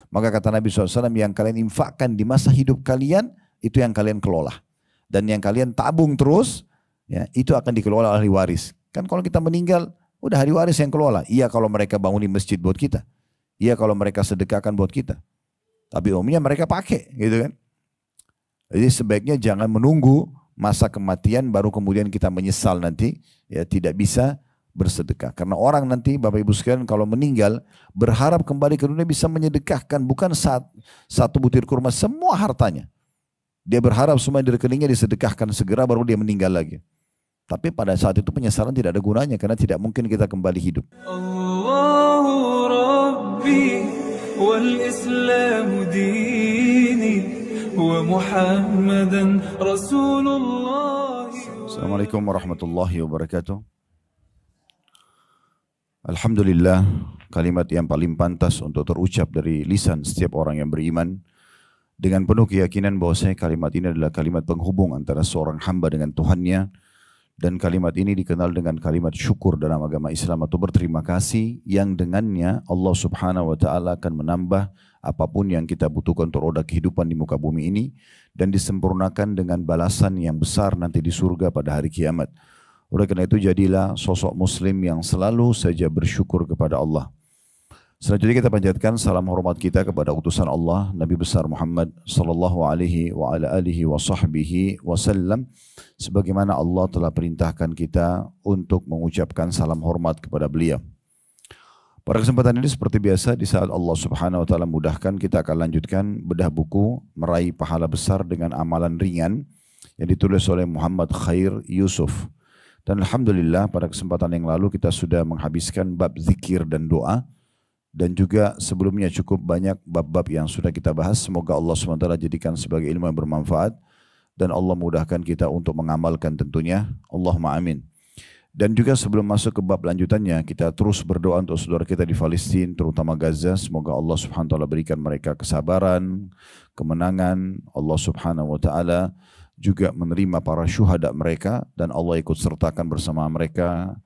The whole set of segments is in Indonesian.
Maka kata Nabi SAW, yang kalian infakkan di masa hidup kalian, itu yang kalian kelola. Dan yang kalian tabung terus, ya, itu akan dikelola oleh ahli waris. Kan kalau kita meninggal, udah ahli waris yang kelola. Iya kalau mereka bangunin masjid buat kita. Iya kalau mereka sedekahkan buat kita. Tapi umumnya mereka pakai, gitu kan. Jadi sebaiknya jangan menunggu masa kematian baru kemudian kita menyesal nanti, ya tidak bisa bersedekah. Karena orang nanti, Bapak Ibu sekalian, kalau meninggal berharap kembali ke dunia bisa menyedekahkan bukan satu butir kurma, semua hartanya. Dia berharap semua di rekeningnya disedekahkan segera baru dia meninggal lagi. Tapi pada saat itu penyesalan tidak ada gunanya karena tidak mungkin kita kembali hidup. Allahu Rabbi wal Islam dini wa Muhammadan Rasulullah. Assalamualaikum warahmatullahi wabarakatuh. Alhamdulillah, kalimat yang paling pantas untuk terucap dari lisan setiap orang yang beriman dengan penuh keyakinan bahwasanya kalimat ini adalah kalimat penghubung antara seorang hamba dengan Tuhannya, dan kalimat ini dikenal dengan kalimat syukur dalam agama Islam atau berterima kasih, yang dengannya Allah Subhanahu wa taala akan menambah apapun yang kita butuhkan untuk roda kehidupan di muka bumi ini dan disempurnakan dengan balasan yang besar nanti di surga pada hari kiamat. Oleh karena itu jadilah sosok muslim yang selalu saja bersyukur kepada Allah. Selanjutnya kita panjatkan salam hormat kita kepada utusan Allah Nabi besar Muhammad sallallahu alaihi wa ala alihi wa sahbihi wasallam, sebagaimana Allah telah perintahkan kita untuk mengucapkan salam hormat kepada beliau. Pada kesempatan ini seperti biasa, di saat Allah Subhanahu wa taala mudahkan, kita akan lanjutkan bedah buku Meraih Pahala Besar dengan Amalan Ringan yang ditulis oleh Muhammad Khair Yusuf. Dan alhamdulillah pada kesempatan yang lalu kita sudah menghabiskan bab zikir dan doa, dan juga sebelumnya cukup banyak bab-bab yang sudah kita bahas. Semoga Allah SWT jadikan sebagai ilmu yang bermanfaat dan Allah mudahkan kita untuk mengamalkan tentunya. Allahumma amin. Dan juga sebelum masuk ke bab lanjutannya, kita terus berdoa untuk saudara kita di Palestina, terutama Gaza. Semoga Allah SWT berikan mereka kesabaran, kemenangan. Allah SWT juga menerima para syuhada mereka dan Allah ikut sertakan bersama mereka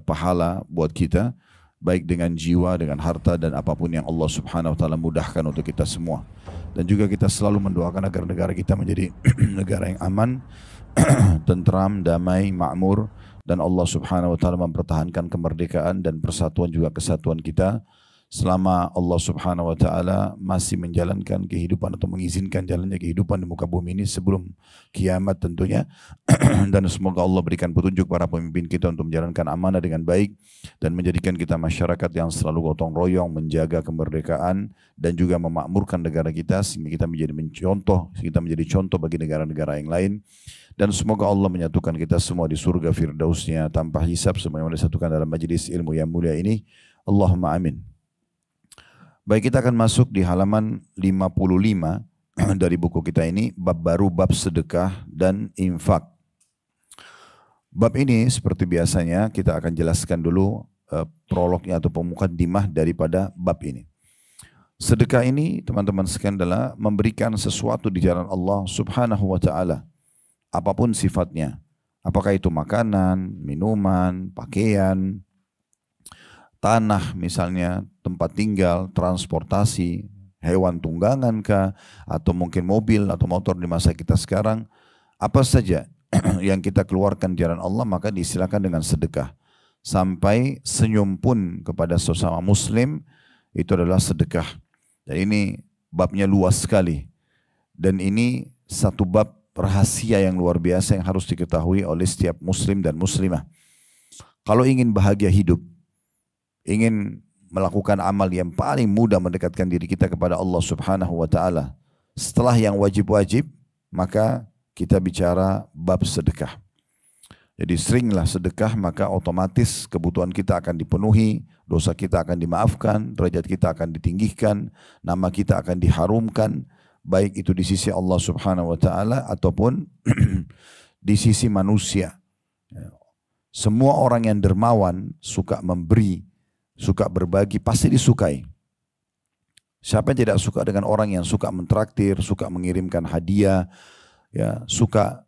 pahala buat kita, baik dengan jiwa, dengan harta dan apapun yang Allah Subhanahu wa taala mudahkan untuk kita semua. Dan juga kita selalu mendoakan agar negara kita menjadi negara yang aman, tentram, damai, makmur, dan Allah Subhanahu wa taala mempertahankan kemerdekaan dan persatuan juga kesatuan kita selama Allah Subhanahu wa taala masih menjalankan kehidupan atau mengizinkan jalannya kehidupan di muka bumi ini sebelum kiamat tentunya. Dan semoga Allah berikan petunjuk para pemimpin kita untuk menjalankan amanah dengan baik dan menjadikan kita masyarakat yang selalu gotong royong menjaga kemerdekaan dan juga memakmurkan negara kita sehingga kita menjadi contoh bagi negara-negara yang lain. Dan semoga Allah menyatukan kita semua di surga firdausnya tanpa hisab sebagaimana disatukan dalam majelis ilmu yang mulia ini. Allahumma amin. Baik, kita akan masuk di halaman 55 dari buku kita ini, bab baru, bab sedekah dan infak. Bab ini seperti biasanya kita akan jelaskan dulu prolognya atau pemukadimah daripada bab ini. Sedekah ini teman-teman sekalian adalah memberikan sesuatu di jalan Allah Subhanahu wa taala, apapun sifatnya. Apakah itu makanan, minuman, pakaian, tanah misalnya, tempat tinggal, transportasi, hewan tunggangan kah, atau mungkin mobil atau motor di masa kita sekarang, apa saja yang kita keluarkan di jalan Allah maka disilakan dengan sedekah. Sampai senyum pun kepada sesama muslim itu adalah sedekah. Dan ini babnya luas sekali. Dan ini satu bab rahasia yang luar biasa yang harus diketahui oleh setiap muslim dan muslimah. Kalau ingin bahagia hidup, ingin melakukan amal yang paling mudah mendekatkan diri kita kepada Allah Subhanahu wa taala, setelah yang wajib-wajib, maka kita bicara bab sedekah. Jadi seringlah sedekah, maka otomatis kebutuhan kita akan dipenuhi, dosa kita akan dimaafkan, derajat kita akan ditinggikan, nama kita akan diharumkan, baik itu di sisi Allah Subhanahu wa taala ataupun di sisi manusia. Semua orang yang dermawan, suka memberi, suka berbagi, pasti disukai. Siapa yang tidak suka dengan orang yang suka mentraktir, suka mengirimkan hadiah, ya, suka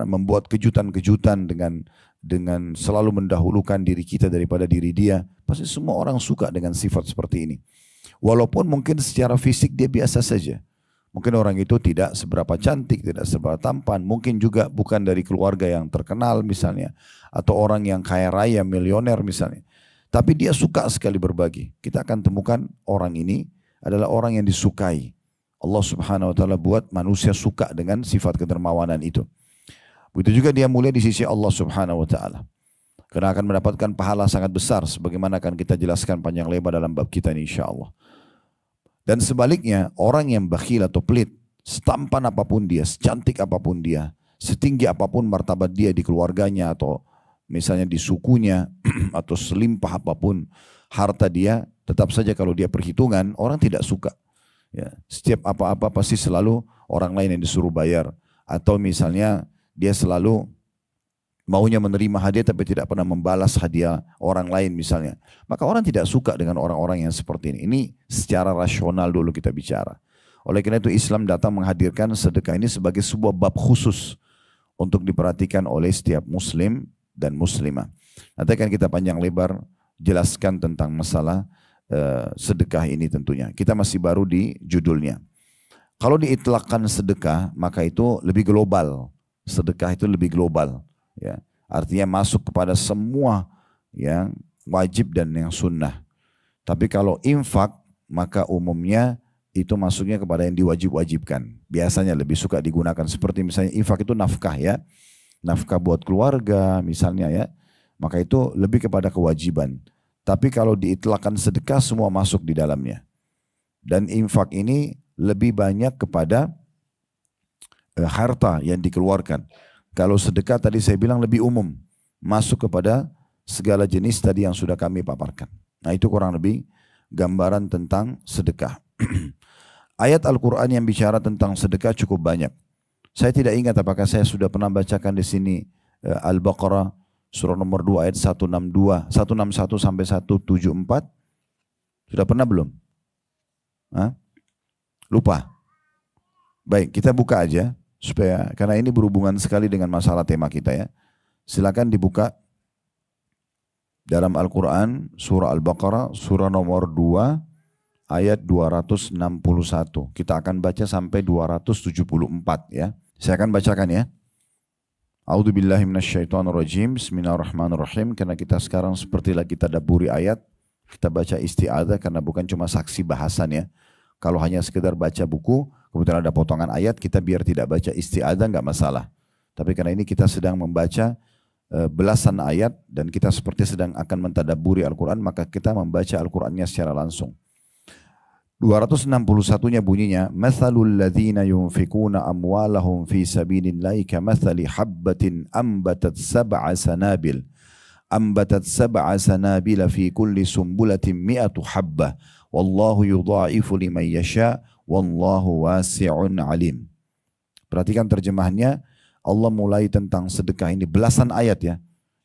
membuat kejutan-kejutan dengan selalu mendahulukan diri kita daripada diri dia. Pasti semua orang suka dengan sifat seperti ini. Walaupun mungkin secara fisik dia biasa saja. Mungkin orang itu tidak seberapa cantik, tidak seberapa tampan. Mungkin juga bukan dari keluarga yang terkenal misalnya. Atau orang yang kaya raya, milioner misalnya. Tapi dia suka sekali berbagi. Kita akan temukan orang ini adalah orang yang disukai. Allah Subhanahu wa taala buat manusia suka dengan sifat kedermawanan itu. Begitu juga dia mulia di sisi Allah Subhanahu wa taala. Karena akan mendapatkan pahala sangat besar sebagaimana akan kita jelaskan panjang lebar dalam bab kita ini insyaallah. Dan sebaliknya, orang yang bakhil atau pelit, setampan apapun dia, secantik apapun dia, setinggi apapun martabat dia di keluarganya atau misalnya di sukunya atau selimpah apapun harta dia, tetap saja kalau dia perhitungan orang tidak suka. Ya, setiap apa-apa pasti selalu orang lain yang disuruh bayar. Atau misalnya dia selalu maunya menerima hadiah tapi tidak pernah membalas hadiah orang lain misalnya. Maka orang tidak suka dengan orang-orang yang seperti ini. Ini secara rasional dulu kita bicara. Oleh karena itu Islam datang menghadirkan sedekah ini sebagai sebuah bab khusus untuk diperhatikan oleh setiap muslim dan muslimah. Nanti akan kita panjang lebar jelaskan tentang masalah sedekah ini tentunya. Kita masih baru di judulnya. Kalau diitlakkan sedekah maka itu lebih global. Sedekah itu lebih global. Ya, artinya masuk kepada semua yang wajib dan yang sunnah. Tapi kalau infak maka umumnya itu masuknya kepada yang diwajib-wajibkan. Biasanya lebih suka digunakan seperti misalnya infak itu nafkah ya. Nafkah buat keluarga misalnya ya. Maka itu lebih kepada kewajiban. Tapi kalau diitlakkan sedekah semua masuk di dalamnya. Dan infak ini lebih banyak kepada harta yang dikeluarkan. Kalau sedekah tadi saya bilang lebih umum. Masuk kepada segala jenis tadi yang sudah kami paparkan. Nah itu kurang lebih gambaran tentang sedekah. Ayat Al-Quran yang bicara tentang sedekah cukup banyak. Saya tidak ingat apakah saya sudah pernah bacakan di sini Al-Baqarah surah nomor 2 ayat 161 sampai 174. Sudah pernah belum? Hah? Lupa. Baik, kita buka aja. Supaya karena ini berhubungan sekali dengan masalah tema kita ya. Silakan dibuka dalam Al-Quran surah Al-Baqarah surah nomor 2 ayat 261. Kita akan baca sampai 274 ya. Saya akan bacakan ya. A'udzubillahi minasyaitonirrajim. Bismillahirrahmanirrahim. Karena kita sekarang seperti lagi tadabburi ayat, kita baca isti'adzah karena bukan cuma saksi bahasan ya. Kalau hanya sekedar baca buku, kemudian ada potongan ayat, kita biar tidak baca isti'adzah nggak masalah. Tapi karena ini kita sedang membaca belasan ayat dan kita seperti sedang akan mentadabburi Al-Quran, maka kita membaca Al-Qurannya secara langsung. 261-nya bunyinya, Mathalul ladzina yunfikuna amwalahum fi sabilillahi kamathali habbatin ambatat sab'a sanabil. Ambatat sab'a sanabila fi kulli sumbulatin mi'atu habbah. Wallahu yudha'ifu liman yasha' wallahu wasi'un alim. Perhatikan terjemahannya. Allah mulai tentang sedekah ini belasan ayat ya.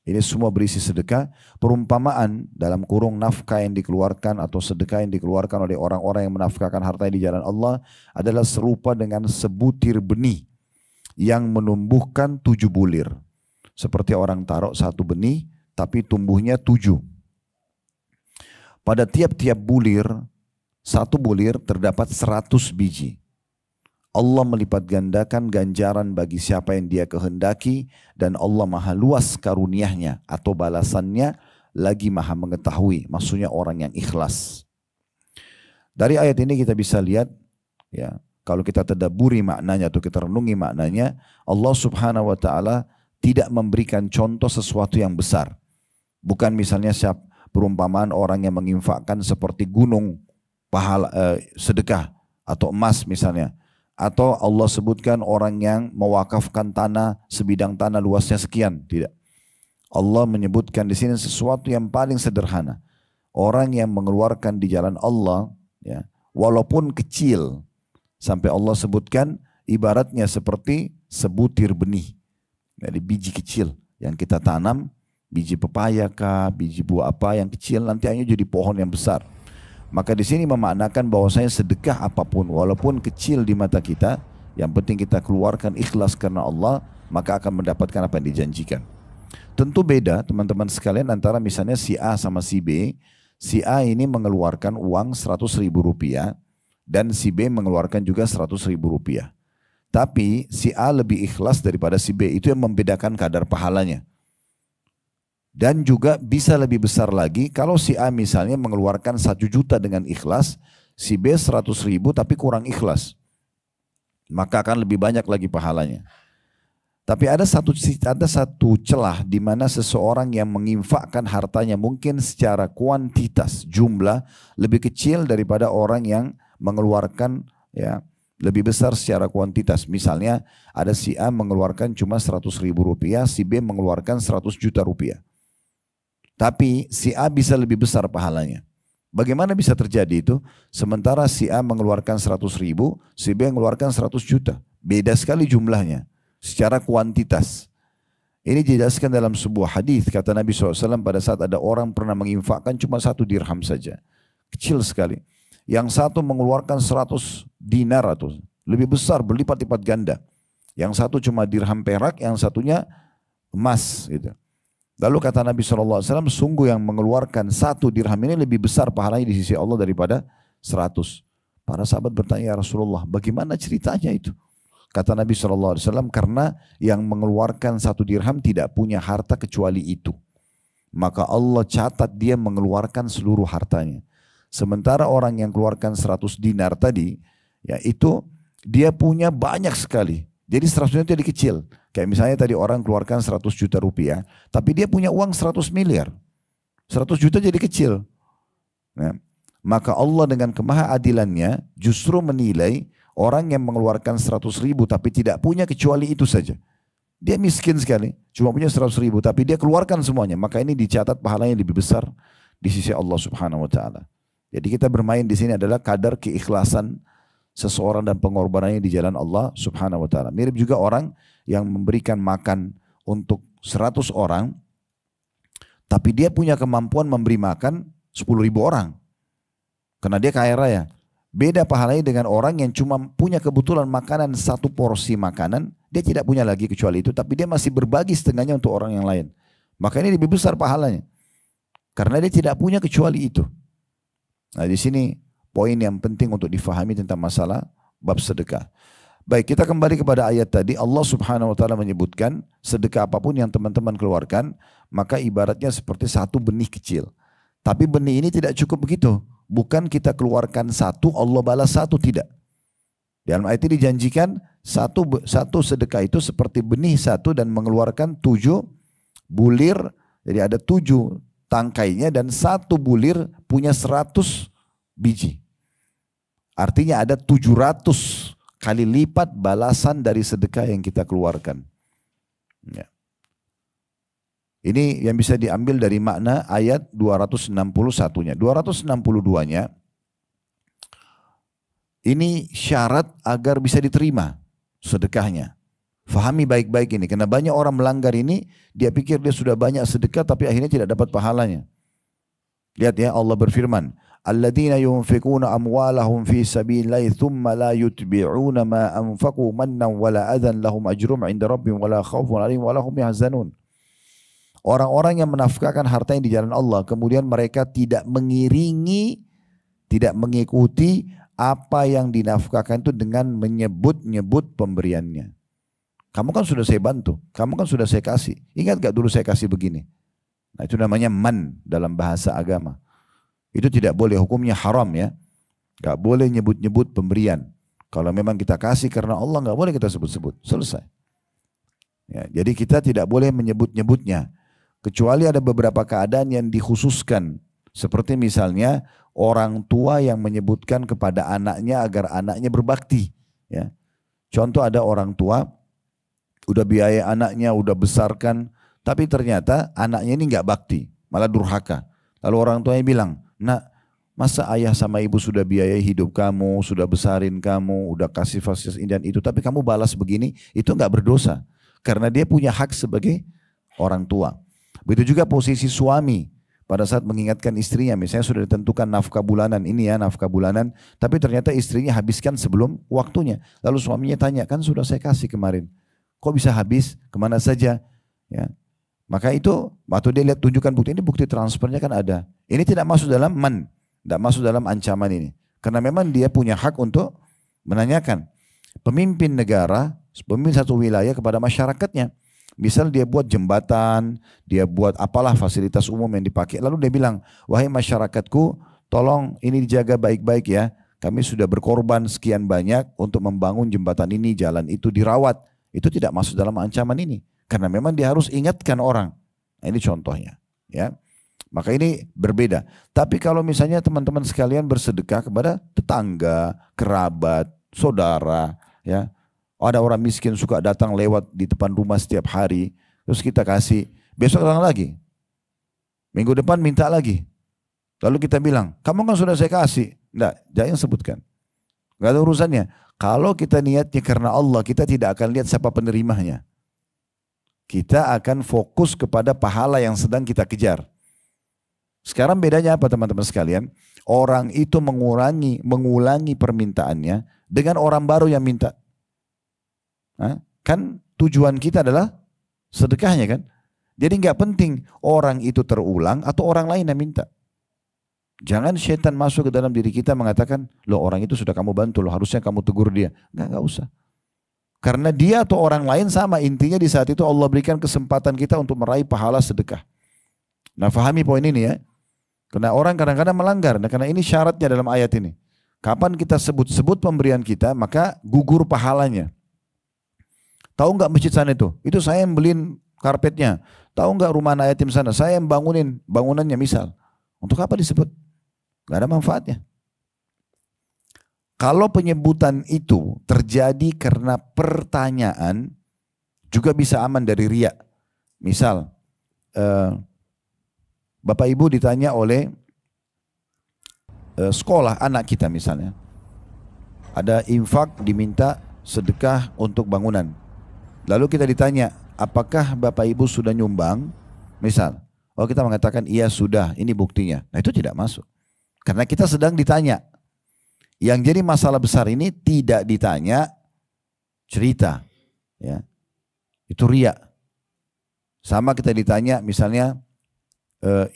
Ini semua berisi sedekah. Perumpamaan dalam kurung nafkah yang dikeluarkan atau sedekah yang dikeluarkan oleh orang-orang yang menafkahkan harta di jalan Allah adalah serupa dengan sebutir benih yang menumbuhkan 7 bulir. Seperti orang taruh 1 benih tapi tumbuhnya 7. Pada tiap-tiap bulir, 1 bulir terdapat 100 biji. Allah melipat gandakan ganjaran bagi siapa yang dia kehendaki dan Allah maha luas karuniahnya atau balasannya lagi maha mengetahui. Maksudnya orang yang ikhlas. Dari ayat ini kita bisa lihat ya, kalau kita tadabburi maknanya atau kita renungi maknanya, Allah Subhanahu wa taala tidak memberikan contoh sesuatu yang besar. Bukan misalnya perumpamaan orang yang menginfakkan seperti gunung pahala sedekah atau emas misalnya, atau Allah sebutkan orang yang mewakafkan tanah sebidang tanah luasnya sekian, tidak. Allah menyebutkan di sini sesuatu yang paling sederhana. Orang yang mengeluarkan di jalan Allah ya, walaupun kecil, sampai Allah sebutkan ibaratnya seperti sebutir benih. Dari biji kecil yang kita tanam, biji pepaya kah, biji buah apa yang kecil nanti hanya jadi pohon yang besar. Maka di sini memaknakan bahwasanya sedekah apapun walaupun kecil di mata kita, yang penting kita keluarkan ikhlas karena Allah, maka akan mendapatkan apa yang dijanjikan. Tentu beda teman-teman sekalian antara misalnya si A sama si B. Si A ini mengeluarkan uang 100.000 rupiah dan si B mengeluarkan juga 100.000 rupiah. Tapi si A lebih ikhlas daripada si B, itu yang membedakan kadar pahalanya. Dan juga bisa lebih besar lagi kalau si A misalnya mengeluarkan 1 juta dengan ikhlas, si B 100.000 tapi kurang ikhlas. Maka akan lebih banyak lagi pahalanya. Tapi ada satu celah di mana seseorang yang menginfakkan hartanya mungkin secara kuantitas jumlah lebih kecil daripada orang yang mengeluarkan ya lebih besar secara kuantitas. Misalnya ada si A mengeluarkan cuma 100.000 rupiah, si B mengeluarkan 100 juta rupiah. Tapi si A bisa lebih besar pahalanya. Bagaimana bisa terjadi itu? Sementara si A mengeluarkan 100.000, si B mengeluarkan 100 juta. Beda sekali jumlahnya secara kuantitas. Ini dijelaskan dalam sebuah hadis, kata Nabi SAW pada saat ada orang pernah menginfakkan cuma 1 dirham saja. Kecil sekali. Yang satu mengeluarkan 100 dinar atau lebih besar, berlipat-lipat ganda. Yang satu cuma dirham perak, yang satunya emas gitu. Lalu kata Nabi SAW, sungguh yang mengeluarkan 1 dirham ini lebih besar pahalanya di sisi Allah daripada 100. Para sahabat bertanya, ya Rasulullah, bagaimana ceritanya itu? Kata Nabi SAW, karena yang mengeluarkan 1 dirham tidak punya harta kecuali itu. Maka Allah catat dia mengeluarkan seluruh hartanya. Sementara orang yang keluarkan 100 dinar tadi, ya itu dia punya banyak sekali. Jadi 100 itu jadi kecil. Kayak misalnya tadi orang keluarkan 100 juta rupiah, tapi dia punya uang 100 miliar. 100 juta jadi kecil. Nah, maka Allah dengan kemahaadilannya justru menilai orang yang mengeluarkan 100.000 tapi tidak punya kecuali itu saja. Dia miskin sekali, cuma punya 100.000 tapi dia keluarkan semuanya. Maka ini dicatat pahalanya lebih besar di sisi Allah Subhanahu wa taala. Jadi kita bermain di sini adalah kadar keikhlasan seseorang dan pengorbanannya di jalan Allah Subhanahu wa taala. Mirip juga orang yang memberikan makan untuk 100 orang tapi dia punya kemampuan memberi makan 10.000 orang. Karena dia kaya raya. Beda pahalanya dengan orang yang cuma punya kebetulan makanan 1 porsi makanan, dia tidak punya lagi kecuali itu, tapi dia masih berbagi setengahnya untuk orang yang lain. Maka ini lebih besar pahalanya. Karena dia tidak punya kecuali itu. Nah di sini poin yang penting untuk difahami tentang masalah bab sedekah. Baik, kita kembali kepada ayat tadi. Allah Subhanahu wa taala menyebutkan sedekah apapun yang teman-teman keluarkan, maka ibaratnya seperti 1 benih kecil. Tapi benih ini tidak cukup begitu. Bukan kita keluarkan 1, Allah balas 1, tidak. Dalam ayat ini dijanjikan satu sedekah itu seperti benih 1 dan mengeluarkan 7 bulir. Jadi ada 7 tangkainya dan 1 bulir punya 100 biji. Artinya ada 700 kali lipat balasan dari sedekah yang kita keluarkan. Ya. Ini yang bisa diambil dari makna ayat 261-nya. 262-nya, ini syarat agar bisa diterima sedekahnya. Fahami baik-baik ini, karena banyak orang melanggar ini, dia pikir dia sudah banyak sedekah tapi akhirnya tidak dapat pahalanya. Lihat ya, Allah berfirman, alladzina yunfikuna amwalahum fi sabilillahi thumma la yutbi'una ma anfaqu mannan wala adhan lahum ajrum 'inda rabbihim wala khaufun 'alaihim wala hum yahzanun. Orang-orang yang menafkahkan hartanya di jalan Allah, kemudian mereka tidak mengiringi, tidak mengikuti apa yang dinafkahkan itu dengan menyebut-nyebut pemberiannya. Kamu kan sudah saya bantu, kamu kan sudah saya kasih. Ingat gak dulu saya kasih begini? Nah itu namanya man dalam bahasa agama. Itu tidak boleh, hukumnya haram ya. Gak boleh nyebut-nyebut pemberian. Kalau memang kita kasih karena Allah, gak boleh kita sebut-sebut. Selesai. Ya, jadi kita tidak boleh menyebut-nyebutnya. Kecuali ada beberapa keadaan yang dikhususkan. Seperti misalnya orang tua yang menyebutkan kepada anaknya agar anaknya berbakti. Ya. Contoh ada orang tua, udah biaya anaknya, udah besarkan, tapi ternyata anaknya ini nggak bakti, malah durhaka. Lalu orang tuanya bilang, nak, masa ayah sama ibu sudah biaya hidup kamu, sudah besarin kamu, udah kasih fasilitas ini dan itu, tapi kamu balas begini, itu nggak berdosa. Karena dia punya hak sebagai orang tua. Begitu juga posisi suami pada saat mengingatkan istrinya, misalnya sudah ditentukan nafkah bulanan, ini ya nafkah bulanan, tapi ternyata istrinya habiskan sebelum waktunya. Lalu suaminya tanya, kan sudah saya kasih kemarin, kok bisa habis, kemana saja? Ya. Maka itu, waktu dia lihat tunjukkan bukti ini, bukti transfernya kan ada. Ini tidak masuk dalam tidak masuk dalam ancaman ini. Karena memang dia punya hak untuk menanyakan. Pemimpin negara, pemimpin satu wilayah kepada masyarakatnya. Misal dia buat jembatan, dia buat apalah fasilitas umum yang dipakai. Lalu dia bilang, wahai masyarakatku, tolong ini dijaga baik-baik ya. Kami sudah berkorban sekian banyak untuk membangun jembatan ini, jalan itu dirawat. Itu tidak masuk dalam ancaman ini. Karena memang dia harus ingatkan orang. Nah, ini contohnya. Ya. Maka ini berbeda. Tapi kalau misalnya teman-teman sekalian bersedekah kepada tetangga, kerabat, saudara, ya, ada orang miskin suka datang lewat di depan rumah setiap hari, terus kita kasih, besok datang lagi, minggu depan minta lagi, lalu kita bilang, kamu kan sudah saya kasih, enggak, jangan sebutkan, enggak ada urusannya. Kalau kita niatnya karena Allah, kita tidak akan lihat siapa penerimanya, kita akan fokus kepada pahala yang sedang kita kejar. Sekarang bedanya apa teman-teman sekalian? Orang itu mengulangi permintaannya dengan orang baru yang minta. Kan tujuan kita adalah sedekahnya kan. Jadi nggak penting orang itu terulang atau orang lain yang minta. Jangan setan masuk ke dalam diri kita mengatakan, loh orang itu sudah kamu bantu, loh harusnya kamu tegur dia. Nggak usah. Karena dia atau orang lain sama, intinya di saat itu Allah berikan kesempatan kita untuk meraih pahala sedekah. Nah fahami poin ini ya. Karena orang kadang-kadang melanggar. Nah, karena ini syaratnya dalam ayat ini. Kapan kita sebut-sebut pemberian kita, maka gugur pahalanya. Tahu nggak masjid sana itu? Itu saya yang beliin karpetnya. Tahu nggak rumah anak yatim sana? Saya yang bangunin bangunannya misal. Untuk apa disebut? Gak ada manfaatnya. Kalau penyebutan itu terjadi karena pertanyaan, juga bisa aman dari riya. Misal, Bapak Ibu ditanya oleh sekolah anak kita misalnya. Ada infak diminta sedekah untuk bangunan. Lalu kita ditanya, apakah Bapak Ibu sudah nyumbang? Misal, oh kita mengatakan iya sudah, ini buktinya. Nah itu tidak masuk. Karena kita sedang ditanya. Yang jadi masalah besar ini tidak ditanya cerita. Ya. Itu riya. Sama kita ditanya misalnya,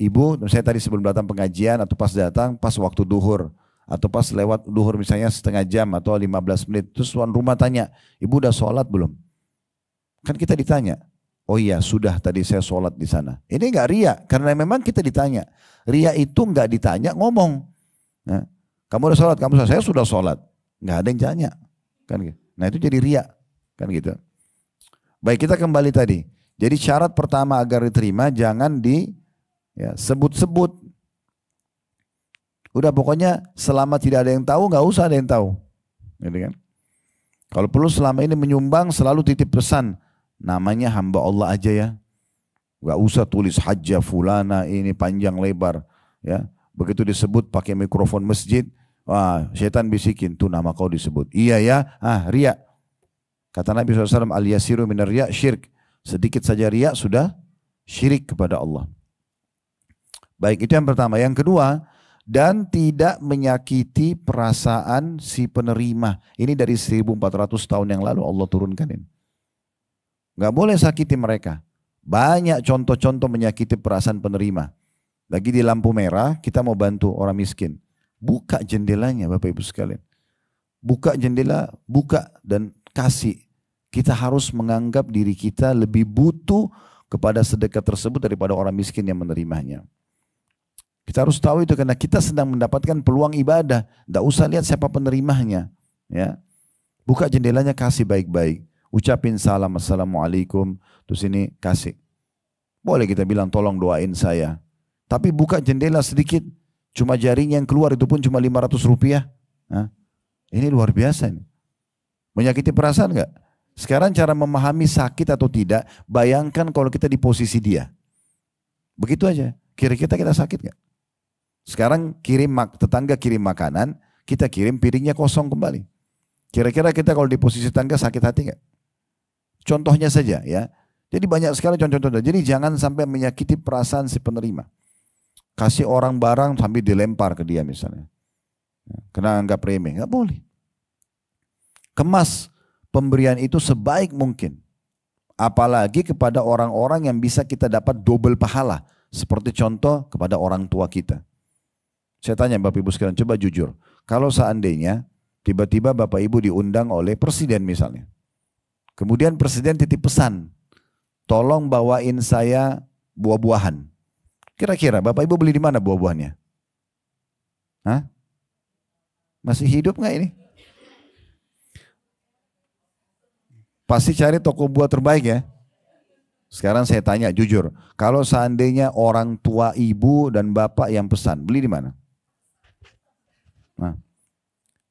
Ibu, saya tadi sebelum datang pengajian atau pas datang, pas waktu duhur. Atau pas lewat duhur misalnya setengah jam atau 15 menit. Terus tuan rumah tanya, Ibu udah sholat belum? Kan kita ditanya. Oh iya sudah tadi saya sholat di sana. Ini enggak riya, karena memang kita ditanya. Riya itu enggak ditanya, ngomong. Nah, kamu udah sholat, saya sudah sholat. Enggak ada yang tanya. Kan gitu. Nah itu jadi riya. Kan gitu. Baik kita kembali tadi. Jadi syarat pertama agar diterima jangan sebut-sebut. Udah pokoknya selama tidak ada yang tahu, nggak usah ada yang tahu. Gitu kan? Kalau perlu selama ini menyumbang selalu titip pesan. Namanya hamba Allah aja ya. Nggak usah tulis hajjah fulana ini panjang lebar. Ya. Begitu disebut pakai mikrofon masjid. Wah setan bisikin tuh nama kau disebut. Iya ya, riya. Kata Nabi SAW al-yasiru minar riya syirk. Sedikit saja riya sudah syirik kepada Allah. Baik, itu yang pertama. Yang kedua, dan tidak menyakiti perasaan si penerima. Ini dari 1400 tahun yang lalu Allah turunkan ini. Gak boleh sakiti mereka. Banyak contoh-contoh menyakiti perasaan penerima. Lagi di lampu merah, kita mau bantu orang miskin. Buka jendelanya Bapak Ibu sekalian. Buka jendela, buka dan kasih. Kita harus menganggap diri kita lebih butuh kepada sedekah tersebut daripada orang miskin yang menerimanya. Kita harus tahu itu karena kita sedang mendapatkan peluang ibadah. Tidak usah lihat siapa penerimanya. Ya. Buka jendelanya kasih baik-baik. Ucapin salam, assalamualaikum. Terus ini kasih. Boleh kita bilang tolong doain saya. Tapi buka jendela sedikit. Cuma jarinya yang keluar itu pun cuma 500 rupiah. Nah, ini luar biasa. Ini. Menyakiti perasaan enggak? Sekarang cara memahami sakit atau tidak. Bayangkan kalau kita di posisi dia. Begitu aja. Kira-kira kita sakit enggak? Sekarang tetangga kirim makanan, kita kirim piringnya kosong kembali. Kira-kira kita kalau di posisi tetangga sakit hati nggak? Contohnya saja ya. Jadi banyak sekali contoh-contoh. Jadi jangan sampai menyakiti perasaan si penerima. Kasih orang barang sambil dilempar ke dia misalnya. Kena anggap remeh, nggak boleh. Kemas pemberian itu sebaik mungkin. Apalagi kepada orang-orang yang bisa kita dapat double pahala. Seperti contoh kepada orang tua kita. Saya tanya Bapak Ibu sekalian, coba jujur. Kalau seandainya tiba-tiba Bapak Ibu diundang oleh presiden misalnya. Kemudian presiden titip pesan, tolong bawain saya buah-buahan. Kira-kira Bapak Ibu beli di mana buah-buahannya? Hah? Masih hidup nggak ini? Pasti cari toko buah terbaik ya. Sekarang saya tanya jujur, kalau seandainya orang tua ibu dan bapak yang pesan, beli di mana? Nah.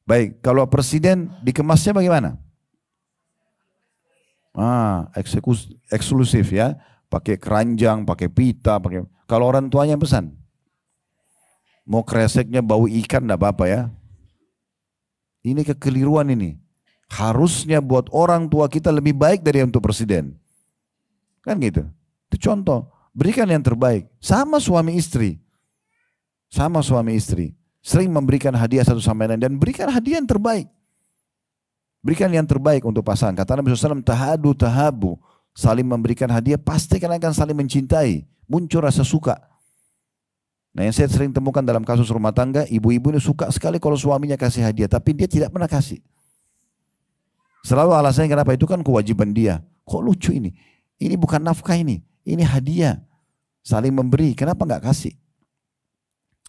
Baik, kalau presiden dikemasnya bagaimana? Eksklusif ya, pakai keranjang, pakai pita, pakai. Kalau orang tuanya yang pesan, mau kreseknya bau ikan enggak apa-apa ya. Ini kekeliruan ini. Harusnya buat orang tua kita lebih baik dari untuk presiden. Kan gitu. Itu contoh. Berikan yang terbaik. Sama suami istri. Sama suami istri. Sering memberikan hadiah satu sama lain. Dan berikan hadiah yang terbaik. Berikan yang terbaik untuk pasangan. Kata Nabi SAW, tahadu tahabu. Saling memberikan hadiah, pasti kalian akan saling mencintai. Muncul rasa suka. Nah yang saya sering temukan dalam kasus rumah tangga, ibu-ibu ini suka sekali kalau suaminya kasih hadiah. Tapi dia tidak pernah kasih. Selalu alasannya kenapa? Itu kan kewajiban dia. Kok lucu ini? Ini bukan nafkah ini. Ini hadiah. Saling memberi. Kenapa nggak kasih?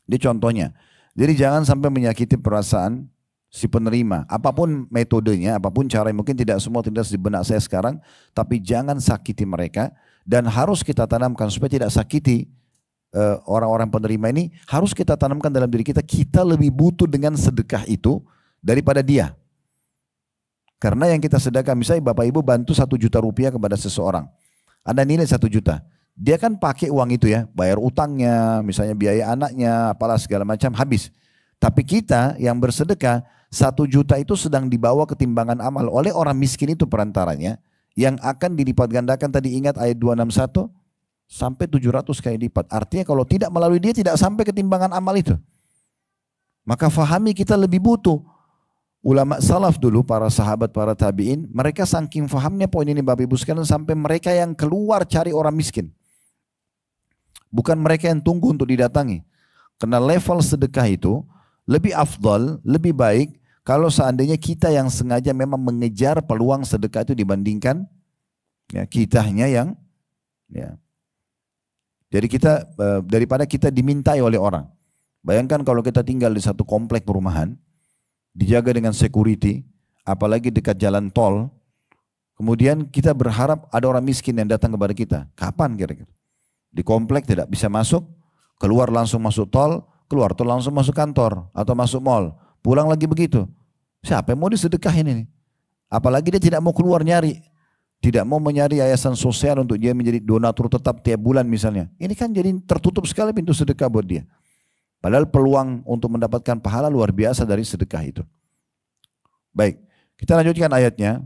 Ini contohnya. Jadi jangan sampai menyakiti perasaan si penerima. Apapun metodenya, apapun cara, mungkin tidak semua tidak di benak saya sekarang. Tapi jangan sakiti mereka. Dan harus kita tanamkan supaya tidak sakiti orang-orang penerima ini. Harus kita tanamkan dalam diri kita. Kita lebih butuh dengan sedekah itu daripada dia. Karena yang kita sedekah, misalnya Bapak Ibu bantu 1 juta rupiah kepada seseorang. Ada nilai 1 juta. Dia kan pakai uang itu ya, bayar utangnya, misalnya biaya anaknya, apalah segala macam, habis. Tapi kita yang bersedekah, 1 juta itu sedang dibawa ke timbangan amal oleh orang miskin itu perantaranya, yang akan dilipat gandakan tadi ingat ayat 261, sampai 700 kali lipat. Artinya kalau tidak melalui dia, tidak sampai ke timbangan amal itu. Maka fahami kita lebih butuh. Ulama salaf dulu, para sahabat, para tabi'in, mereka saking fahamnya poin ini Bapak Ibu sekalian, sampai mereka yang keluar cari orang miskin. Bukan mereka yang tunggu untuk didatangi. Karena level sedekah itu lebih afdal, lebih baik kalau seandainya kita yang sengaja memang mengejar peluang sedekah itu dibandingkan ya, kitanya yang ya. Jadi kita daripada kita dimintai oleh orang. Bayangkan kalau kita tinggal di satu komplek perumahan, dijaga dengan security, apalagi dekat jalan tol, kemudian kita berharap ada orang miskin yang datang kepada kita. Kapan kira-kira? Di komplek tidak bisa masuk, keluar langsung masuk tol, keluar tol langsung masuk kantor atau masuk mall, pulang lagi begitu. Siapa yang mau disedekahin ini? Apalagi dia tidak mau keluar nyari, tidak mau mencari yayasan sosial untuk dia menjadi donatur tetap tiap bulan misalnya. Ini kan jadi tertutup sekali pintu sedekah buat dia. Padahal peluang untuk mendapatkan pahala luar biasa dari sedekah itu. Baik, kita lanjutkan ayatnya.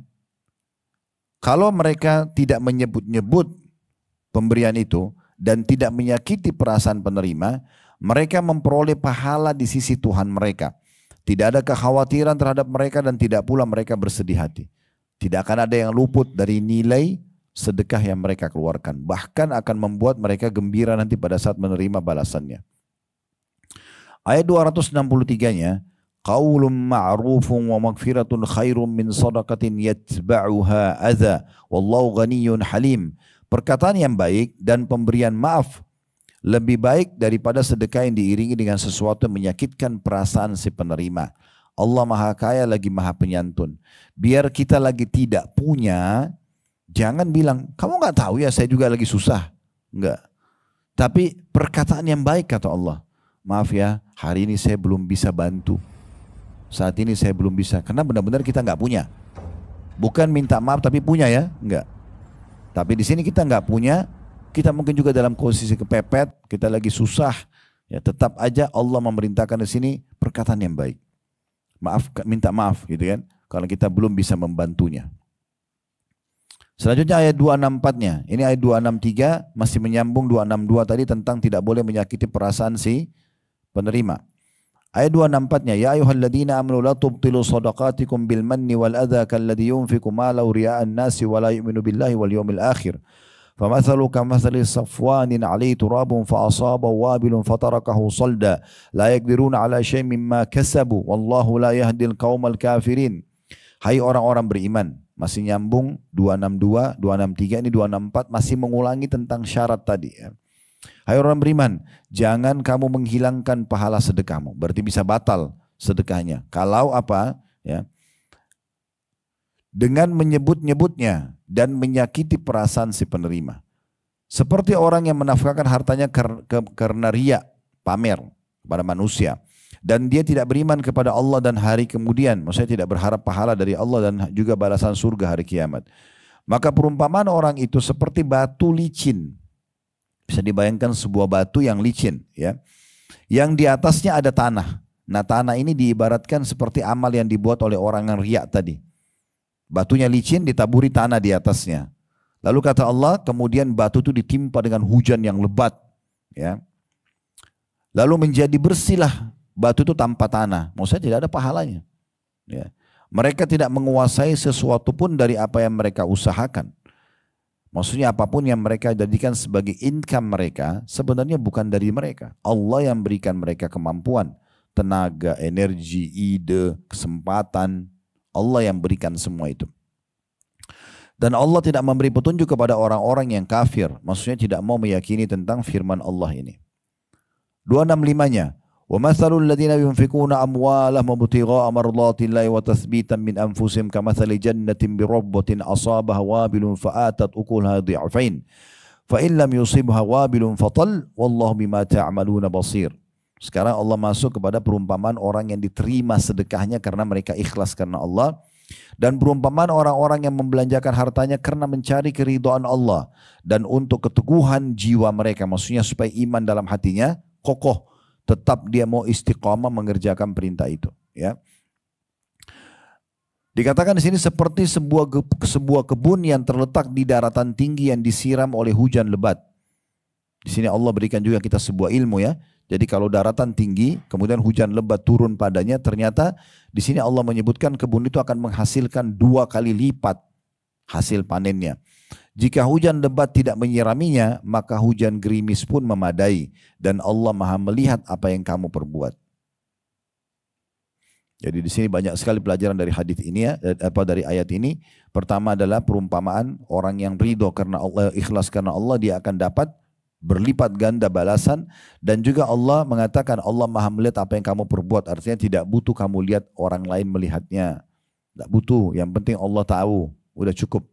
Kalau mereka tidak menyebut-nyebut pemberian itu dan tidak menyakiti perasaan penerima, mereka memperoleh pahala di sisi Tuhan mereka. Tidak ada kekhawatiran terhadap mereka dan tidak pula mereka bersedih hati. Tidak akan ada yang luput dari nilai sedekah yang mereka keluarkan. Bahkan akan membuat mereka gembira nanti pada saat menerima balasannya. Ayat 263-nya, qaulun ma'rufun wa maghfiratun khairum min sadaqatin yatba'uha adza wallahu ghaniyyun halim. Perkataan yang baik dan pemberian maaf lebih baik daripada sedekah yang diiringi dengan sesuatu yang menyakitkan perasaan si penerima. Allah Maha Kaya lagi Maha Penyantun. Biar kita lagi tidak punya, jangan bilang, kamu nggak tahu ya saya juga lagi susah. Enggak. Tapi perkataan yang baik kata Allah. Maaf ya, hari ini saya belum bisa bantu. Saat ini saya belum bisa, karena benar-benar kita nggak punya. Bukan minta maaf tapi punya ya, enggak. Tapi di sini kita nggak punya, kita mungkin juga dalam posisi kepepet, kita lagi susah. Ya tetap aja Allah memerintahkan di sini perkataan yang baik. Maaf, minta maaf gitu kan, kalau kita belum bisa membantunya. Selanjutnya ayat 264-nya. Ini ayat 263 masih menyambung 262 tadi tentang tidak boleh menyakiti perasaan si penerima. Ayat 264-nya, ya ayyuhalladzina amanu la tubtilu shadaqatikum bil manni wal adha kalladzi yunfiqu malahu riya'an nasi wa la yu'minu billahi wal yawmil akhir. فمثله كمثل صفوان عليه تراب فأصابه وابل فتركه صلدا لا يقدرون على شيء مما كسبوا والله لا يهدي القوم الكافرين. Hai orang-orang beriman, masih nyambung 262, 263, ini 264 masih mengulangi tentang syarat tadi ya. Hai orang beriman, jangan kamu menghilangkan pahala sedekahmu, berarti bisa batal sedekahnya. Kalau apa ya? Dengan menyebut-nyebutnya dan menyakiti perasaan si penerima. Seperti orang yang menafkahkan hartanya karena riya, pamer kepada manusia. Dan dia tidak beriman kepada Allah dan hari kemudian. Maksudnya tidak berharap pahala dari Allah dan juga balasan surga hari kiamat. Maka perumpamaan orang itu seperti batu licin. Bisa dibayangkan sebuah batu yang licin, ya, yang di atasnya ada tanah. Nah, tanah ini diibaratkan seperti amal yang dibuat oleh orang yang riya tadi. Batunya licin, ditaburi tanah di atasnya. Lalu kata Allah, kemudian batu itu ditimpa dengan hujan yang lebat, ya. Lalu menjadi bersihlah batu itu tanpa tanah. Maksudnya tidak ada pahalanya, ya. Mereka tidak menguasai sesuatu pun dari apa yang mereka usahakan. Maksudnya apapun yang mereka jadikan sebagai income mereka sebenarnya bukan dari mereka. Allah yang berikan mereka kemampuan, tenaga, energi, ide, kesempatan. Allah yang berikan semua itu. Dan Allah tidak memberi petunjuk kepada orang-orang yang kafir. Maksudnya tidak mau meyakini tentang firman Allah ini. 265-nya. وَمَثَلُ الَّذِينَ يُنْفِقُونَ أَمْوَالَهُمْ ابْتِغَاءَ مَرْضَاتِ اللَّهِ وَتَثْبِيتًا مِنْ أَنْفُسِهِمْ كَمَثَلِ جَنَّةٍ بِرَبْوَةٍ أَصَابَهَا وَابِلٌ فَآتَتْ أُكُلَهَا ضِعْفَيْنِ فَإِنْ لَمْ يُصِبْهَا وَابِلٌ فَطَلٌّ وَاللَّهُ بِمَا تَعْمَلُونَ بَصِيرٌ. Sekarang Allah masuk kepada perumpamaan orang yang diterima sedekahnya karena mereka ikhlas karena Allah. Dan perumpamaan orang-orang yang membelanjakan hartanya karena mencari keridhaan Allah. Dan untuk keteguhan jiwa mereka. Maksudnya supaya iman dalam hatinya kokoh. Tetap dia mau istiqamah mengerjakan perintah itu. Ya. Dikatakan di sini seperti sebuah kebun yang terletak di daratan tinggi yang disiram oleh hujan lebat. Di sini Allah berikan juga kita sebuah ilmu ya. Jadi kalau daratan tinggi, kemudian hujan lebat turun padanya, ternyata di sini Allah menyebutkan kebun itu akan menghasilkan 2 kali lipat hasil panennya. Jika hujan lebat tidak menyiraminya, maka hujan gerimis pun memadai. Dan Allah maha melihat apa yang kamu perbuat. Jadi di sini banyak sekali pelajaran dari hadis ini ya, dari ayat ini. Pertama adalah perumpamaan orang yang ridho karena Allah, ikhlas karena Allah, dia akan dapat berlipat ganda balasan. Dan juga Allah mengatakan Allah maha melihat apa yang kamu perbuat. Artinya tidak butuh kamu lihat orang lain melihatnya. Tidak butuh, yang penting Allah tahu. Udah cukup.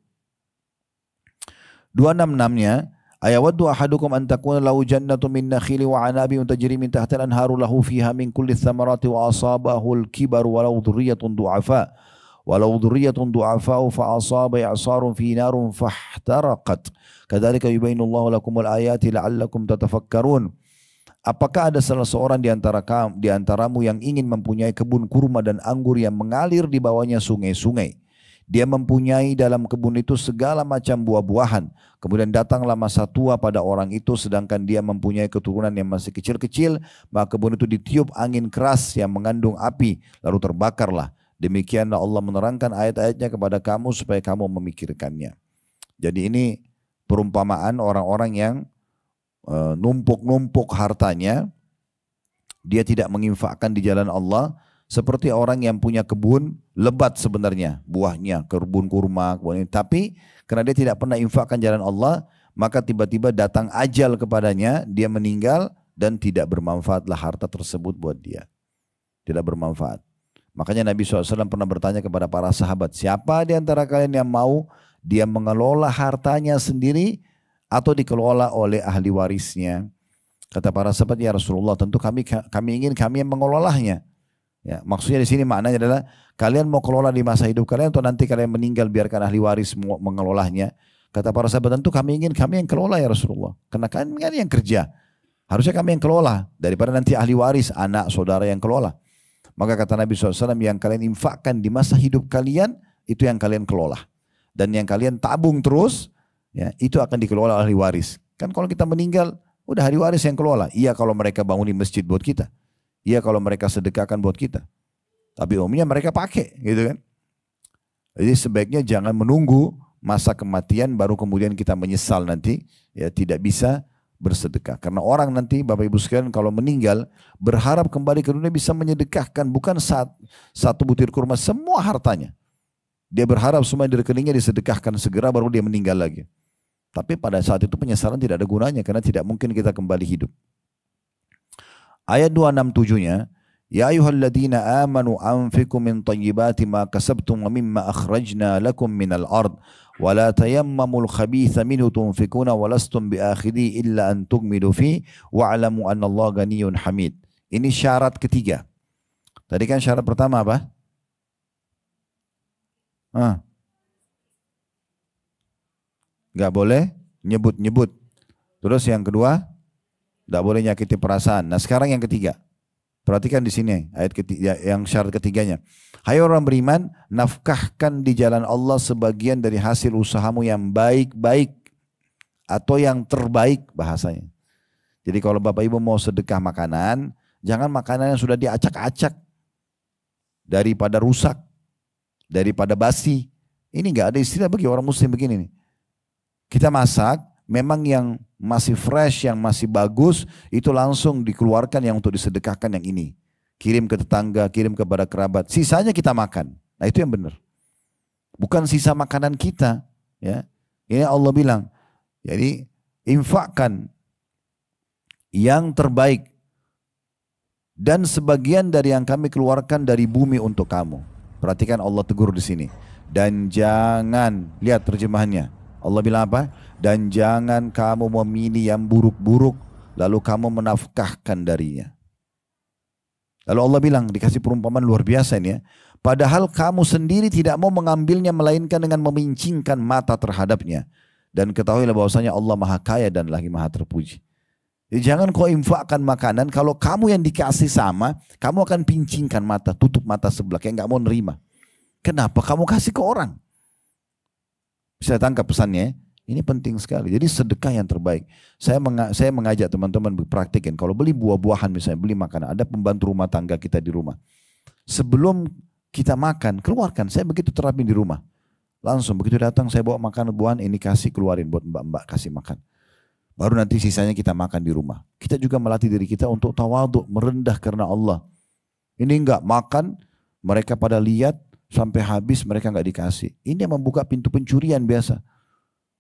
266-nya, ayawaddu ahadukum an takuna lahu jannatu min nakhili wa anabi tajri min tahtiha al-anharu lahu fiha min kulli thamarati wa asabahu al-kibar walau dhurriyyatun du'afa fa asaba i'sarun fi narun fahtaraqat kadzalika yubayyinu Allahu lakumul ayati la'allakum tatafakkarun. Apakah ada salah seorang di antaramu yang ingin mempunyai kebun kurma dan anggur yang mengalir di bawahnya sungai-sungai? Dia mempunyai dalam kebun itu segala macam buah-buahan. Kemudian datanglah masa tua pada orang itu sedangkan dia mempunyai keturunan yang masih kecil-kecil. Maka kebun itu ditiup angin keras yang mengandung api. Lalu terbakarlah. Demikianlah Allah menerangkan ayat-ayatnya kepada kamu supaya kamu memikirkannya. Jadi ini perumpamaan orang-orang yang numpuk-numpuk hartanya. Dia tidak menginfakkan di jalan Allah. Seperti orang yang punya kebun lebat sebenarnya buahnya, kebun kurma, kebun ini. Tapi karena dia tidak pernah infakkan jalan Allah, maka tiba-tiba datang ajal kepadanya, dia meninggal dan tidak bermanfaatlah harta tersebut buat dia. Tidak bermanfaat. Makanya Nabi SAW pernah bertanya kepada para sahabat, siapa di antara kalian yang mau dia mengelola hartanya sendiri atau dikelola oleh ahli warisnya? Kata para sahabat, ya Rasulullah, tentu kami ingin kami yang mengelolanya. Ya, maksudnya di sini maknanya adalah kalian mau kelola di masa hidup kalian atau nanti kalian meninggal biarkan ahli waris mengelolanya. Kata para sahabat, tentu kami ingin kami yang kelola ya Rasulullah. Karena kami kan yang kerja. Harusnya kami yang kelola daripada nanti ahli waris, anak, saudara yang kelola. Maka kata Nabi SAW, yang kalian infakkan di masa hidup kalian itu yang kalian kelola. Dan yang kalian tabung terus ya, itu akan dikelola ahli waris. Kan kalau kita meninggal udah ahli waris yang kelola. Iya kalau mereka bangunin masjid buat kita. Iya kalau mereka sedekahkan buat kita. Tapi umumnya mereka pakai gitu kan. Jadi sebaiknya jangan menunggu masa kematian baru kemudian kita menyesal nanti. Ya tidak bisa bersedekah. Karena orang nanti Bapak Ibu sekalian kalau meninggal berharap kembali ke dunia bisa menyedekahkan. Bukan satu butir kurma, semua hartanya. Dia berharap semua di rekeningnya disedekahkan segera baru dia meninggal lagi. Tapi pada saat itu penyesalan tidak ada gunanya karena tidak mungkin kita kembali hidup. Ayat 267-nya, Ya ayyuhalladzina amanu anfiqu min tayyibati ma kasabtum wa mimma akhrajna lakum minal ard wa la tayammamul khabitha minhu tunfikuna wa lastum biakhidhi illa an tugmidu fi wa'lamu anna Allah ganiyyun hamid. Ini syarat ketiga. Tadi kan syarat pertama apa? Gak boleh nyebut-nyebut. Terus yang kedua, gak boleh nyakiti perasaan. Nah sekarang yang ketiga. Perhatikan di sini ayat ketiga, yang syarat ketiganya. Hai orang beriman, nafkahkan di jalan Allah sebagian dari hasil usahamu yang baik-baik atau yang terbaik bahasanya. Jadi kalau Bapak Ibu mau sedekah makanan, jangan makanan yang sudah diacak-acak daripada rusak, daripada basi. Ini nggak ada istilah bagi orang muslim begini nih. Kita masak, memang yang masih fresh, yang masih bagus, itu langsung dikeluarkan yang untuk disedekahkan yang ini. Kirim ke tetangga, kirim kepada kerabat. Sisanya kita makan. Nah itu yang benar. Bukan sisa makanan kita. Ya. Ini Allah bilang. Jadi infakkan yang terbaik. Dan sebagian dari yang kami keluarkan dari bumi untuk kamu. Perhatikan Allah tegur di sini. Dan jangan, lihat terjemahannya. Allah bilang apa? Dan jangan kamu memilih yang buruk-buruk lalu kamu menafkahkan darinya. Lalu Allah bilang, dikasih perumpamaan luar biasa ini ya. Padahal kamu sendiri tidak mau mengambilnya melainkan dengan memincingkan mata terhadapnya. Dan ketahuilah bahwasanya Allah maha kaya dan lagi maha terpuji. Jadi jangan kau infakkan makanan kalau kamu yang dikasih sama, kamu akan pincingkan mata, tutup mata sebelah, kayak nggak mau nerima. Kenapa kamu kasih ke orang? Bisa tangkap pesannya. Ini penting sekali. Jadi sedekah yang terbaik. Saya mengajak teman-teman berpraktikin. Kalau beli buah-buahan misalnya, beli makanan. Ada pembantu rumah tangga kita di rumah. Sebelum kita makan, keluarkan. Saya begitu terapin di rumah. Langsung begitu datang saya bawa makanan buahan, ini kasih keluarin buat mbak-mbak kasih makan. Baru nanti sisanya kita makan di rumah. Kita juga melatih diri kita untuk tawaduk, merendah karena Allah. Ini enggak makan, mereka pada lihat sampai habis mereka enggak dikasih. Ini yang membuka pintu pencurian biasa.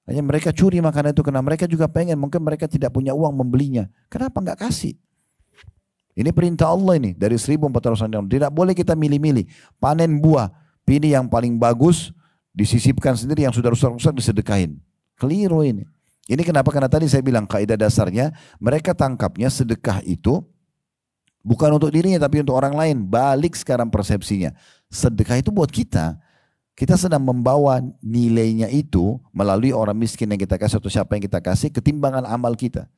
Hanya mereka curi makanan itu karena mereka juga pengen, mungkin mereka tidak punya uang membelinya. Kenapa enggak kasih? Ini perintah Allah ini dari 1400 tahun. Tidak boleh kita milih-milih. Panen buah, pilih yang paling bagus, disisipkan sendiri, yang sudah rusak-rusak disedekahin. Keliru ini. Ini kenapa? Karena tadi saya bilang kaidah dasarnya mereka tangkapnya sedekah itu bukan untuk dirinya tapi untuk orang lain. Balik sekarang persepsinya. Sedekah itu buat kita. Kita sedang membawa nilainya itu melalui orang miskin yang kita kasih atau siapa yang kita kasih ketimbangan amal kita.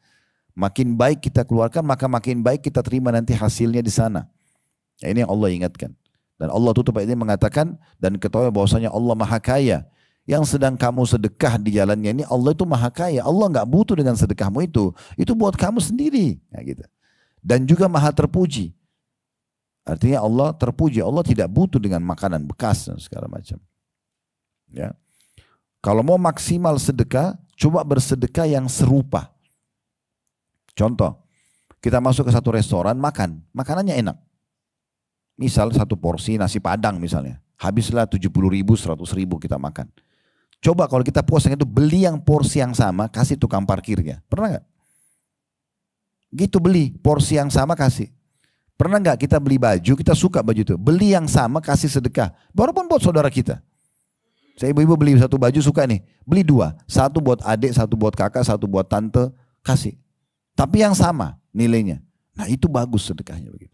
Makin baik kita keluarkan maka makin baik kita terima nanti hasilnya di sana. Nah, ini yang Allah ingatkan. Dan Allah tutup ayat ini mengatakan dan ketahui bahwasanya Allah maha kaya. Yang sedang kamu sedekah di jalannya ini Allah itu maha kaya. Allah nggak butuh dengan sedekahmu itu. Itu buat kamu sendiri. Nah, gitu. Dan juga maha terpuji. Artinya Allah terpuji. Allah tidak butuh dengan makanan bekas dan segala macam. Ya. Kalau mau maksimal sedekah, coba bersedekah yang serupa. Contoh, kita masuk ke satu restoran makan, makanannya enak. Misal satu porsi nasi padang misalnya, habislah 70.000, 100.000 kita makan. Coba kalau kita puasa itu beli yang porsi yang sama, kasih tukang parkirnya. Pernah nggak? Gitu beli porsi yang sama kasih. Pernah nggak kita beli baju, kita suka baju itu, beli yang sama kasih sedekah, walaupun buat saudara kita. Saya ibu-ibu beli satu baju suka nih, beli dua, satu buat adik, satu buat kakak, satu buat tante, kasih. Tapi yang sama nilainya. Nah itu bagus sedekahnya begitu.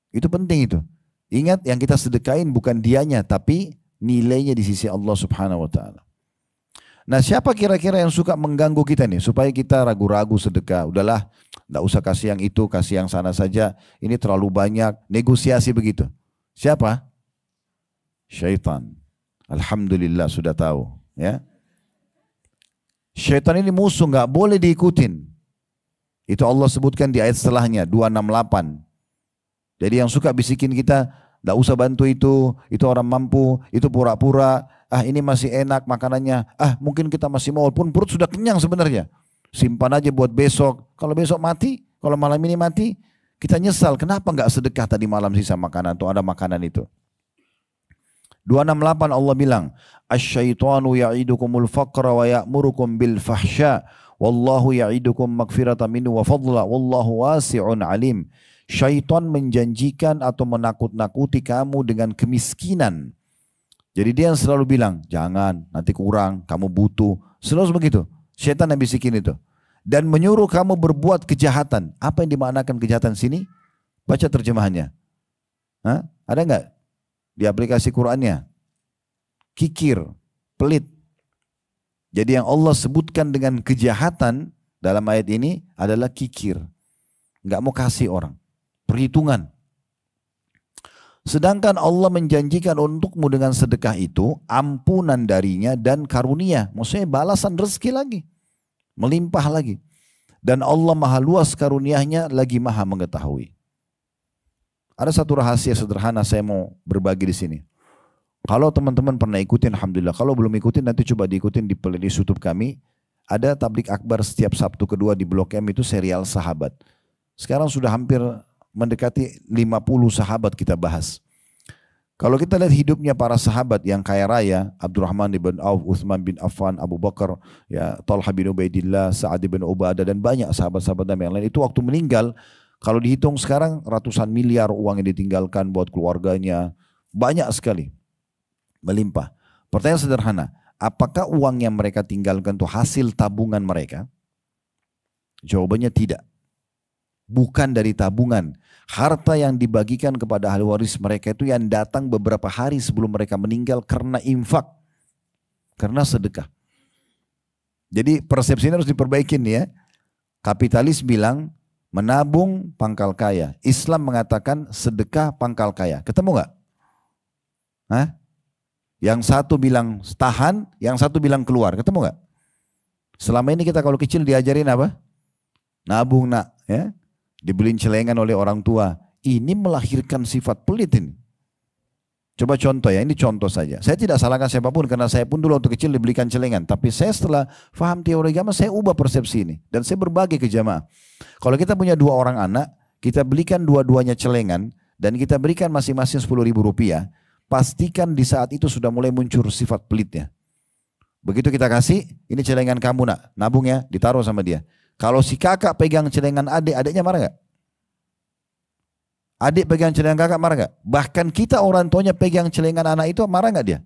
Itu penting itu. Ingat yang kita sedekahin bukan dianya, tapi nilainya di sisi Allah Subhanahu wa taala. Nah, siapa kira-kira yang suka mengganggu kita nih supaya kita ragu-ragu sedekah? Udahlah, enggak usah kasih yang itu, kasih yang sana saja. Ini terlalu banyak, negosiasi begitu. Siapa? Syaitan. Alhamdulillah sudah tahu, ya. Syaitan ini musuh, enggak boleh diikutin. Itu Allah sebutkan di ayat setelahnya 268. Jadi yang suka bisikin kita, tidak usah bantu itu orang mampu, itu pura-pura, ini masih enak makanannya, mungkin kita masih mau, walaupun perut sudah kenyang sebenarnya. Simpan aja buat besok, kalau besok mati, kalau malam ini mati, kita nyesal, kenapa nggak sedekah tadi malam sisa makanan atau ada makanan itu. 268 Allah bilang, asyaitanu ya'idukumul faqra wa ya'murukum bil fahsya, wallahu ya'idukum magfiratan minhu wa fadla, wallahu wasi'un alim. Syaitan menjanjikan atau menakut-nakuti kamu dengan kemiskinan. Jadi dia yang selalu bilang, jangan, nanti kurang, kamu butuh. Selalu begitu. Syaitan yang bisikin itu. Dan menyuruh kamu berbuat kejahatan. Apa yang dimaknakan kejahatan sini? Baca terjemahannya. Ada nggak di aplikasi Qur'annya? Kikir, pelit. Jadi yang Allah sebutkan dengan kejahatan dalam ayat ini adalah kikir. Nggak mau kasih orang. Perhitungan. Sedangkan Allah menjanjikan untukmu dengan sedekah itu ampunan darinya dan karunia. Maksudnya balasan rezeki lagi. Melimpah lagi. Dan Allah maha luas karunianya lagi maha mengetahui. Ada satu rahasia sederhana saya mau berbagi di sini. Kalau teman-teman pernah ikutin, alhamdulillah. Kalau belum ikutin nanti coba diikutin di playlist YouTube kami. Ada tablik akbar setiap Sabtu kedua di Blok M itu serial sahabat. Sekarang sudah hampir mendekati 50 sahabat kita bahas. Kalau kita lihat hidupnya para sahabat yang kaya raya, Abdurrahman bin Auf, Utsman bin Affan, Abu Bakar, ya, Talha bin Ubaidillah, Sa'ad bin Ubadah dan banyak sahabat-sahabat yang lain, itu waktu meninggal kalau dihitung sekarang ratusan miliar uang yang ditinggalkan buat keluarganya, banyak sekali, melimpah. Pertanyaan sederhana, apakah uang yang mereka tinggalkan itu hasil tabungan mereka? Jawabannya tidak. Bukan dari tabungan. Harta yang dibagikan kepada ahli waris mereka itu yang datang beberapa hari sebelum mereka meninggal karena infak. Karena sedekah. Jadi persepsinya harus diperbaikin ya. Kapitalis bilang menabung pangkal kaya. Islam mengatakan sedekah pangkal kaya. Ketemu gak? Yang satu bilang tahan, yang satu bilang keluar. Ketemu gak? Selama ini kita kalau kecil diajarin apa? Nabung nak. Ya. Dibeliin celengan oleh orang tua. Ini melahirkan sifat pelit ini. Coba contoh ya, ini contoh saja. Saya tidak salahkan siapapun karena saya pun dulu waktu kecil dibelikan celengan. Tapi saya setelah faham teori agama, saya ubah persepsi ini. Dan saya berbagi ke jamaah. Kalau kita punya 2 orang anak, kita belikan dua-duanya celengan dan kita berikan masing-masing 10.000 rupiah. Pastikan di saat itu sudah mulai muncul sifat pelitnya. Begitu kita kasih, ini celengan kamu nak, nabung ya, ditaruh sama dia. Kalau si kakak pegang celengan adik, adiknya marah gak? Adik pegang celengan kakak marah gak? Bahkan kita orang tuanya pegang celengan anak itu marah gak dia?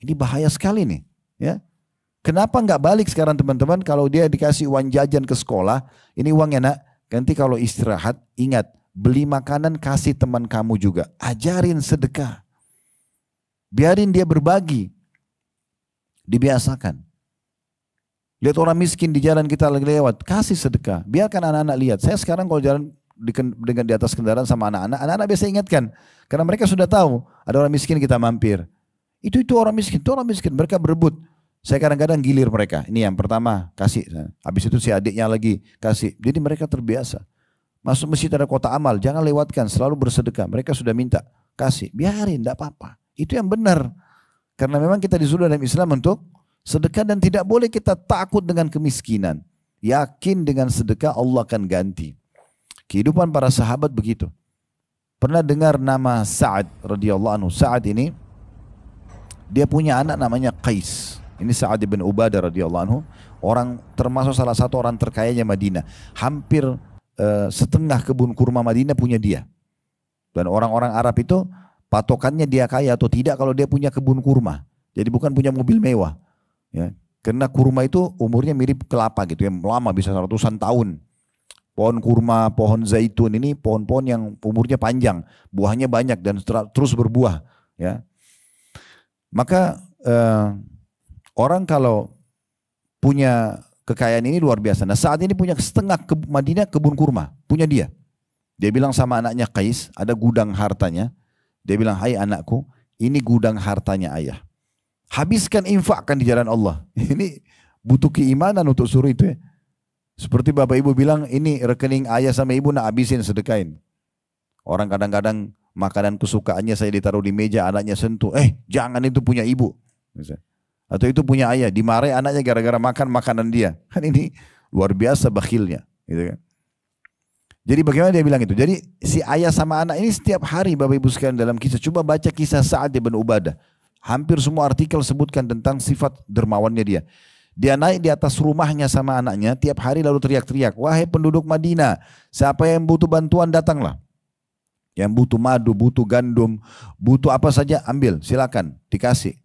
Ini bahaya sekali nih. Ya. Kenapa gak balik sekarang teman-teman? Kalau dia dikasih uang jajan ke sekolah, ini uangnya nak, nanti kalau istirahat ingat, beli makanan kasih teman kamu juga. Ajarin sedekah. Biarin dia berbagi. Dibiasakan. Lihat orang miskin di jalan kita lagi lewat, kasih sedekah. Biarkan anak-anak lihat. Saya sekarang kalau jalan dengan di atas kendaraan sama anak-anak biasa ingatkan. Karena mereka sudah tahu, ada orang miskin kita mampir. Itu orang miskin, mereka berebut. Saya kadang-kadang gilir mereka. Ini yang pertama, kasih. Habis itu si adiknya lagi, kasih. Jadi mereka terbiasa. Masuk masjid ada kota amal, jangan lewatkan, selalu bersedekah. Mereka sudah minta, kasih. Biarin, tidak apa-apa. Itu yang benar. Karena memang kita disuruh dalam Islam untuk sedekah dan tidak boleh kita takut dengan kemiskinan. Yakin dengan sedekah Allah akan ganti. Kehidupan para sahabat begitu. Pernah dengar nama Sa'ad radhiyallahu anhu. Sa'ad ini dia punya anak namanya Qais. Ini Sa'ad bin Ubadah radhiyallahu anhu, orang termasuk salah satu orang terkayanya Madinah. Hampir setengah kebun kurma Madinah punya dia. Dan orang-orang Arab itu patokannya dia kaya atau tidak kalau dia punya kebun kurma. Jadi bukan punya mobil mewah. Ya, karena kurma itu umurnya mirip kelapa gitu ya, lama bisa ratusan tahun. Pohon kurma, pohon zaitun ini pohon-pohon yang umurnya panjang, buahnya banyak dan terus berbuah. Ya, maka orang kalau punya kekayaan ini luar biasa. Nah saat ini punya setengah Madinah kebun kurma, punya dia. Dia bilang sama anaknya Qais, ada gudang hartanya. Dia bilang, hai anakku, ini gudang hartanya ayah. Habiskan, infakkan di jalan Allah. Ini butuh keimanan untuk suruh itu ya. Seperti bapak ibu bilang, ini rekening ayah sama ibu nak habisin, sedekain. Orang kadang-kadang makanan kesukaannya saya ditaruh di meja, anaknya sentuh. Jangan, itu punya ibu. Misalnya. Atau itu punya ayah, dimarahi anaknya gara-gara makan makanan dia. Kan ini luar biasa bakhilnya. Gitu kan. Jadi bagaimana dia bilang itu? Jadi si ayah sama anak ini setiap hari Bapak Ibu sekalian dalam kisah. Coba baca kisah Sa'ad bin Ubadah. Hampir semua artikel sebutkan tentang sifat dermawannya dia. Dia naik di atas rumahnya sama anaknya tiap hari lalu teriak-teriak. Wahai penduduk Madinah, siapa yang butuh bantuan datanglah. Yang butuh madu, butuh gandum, butuh apa saja ambil, silakan, dikasih.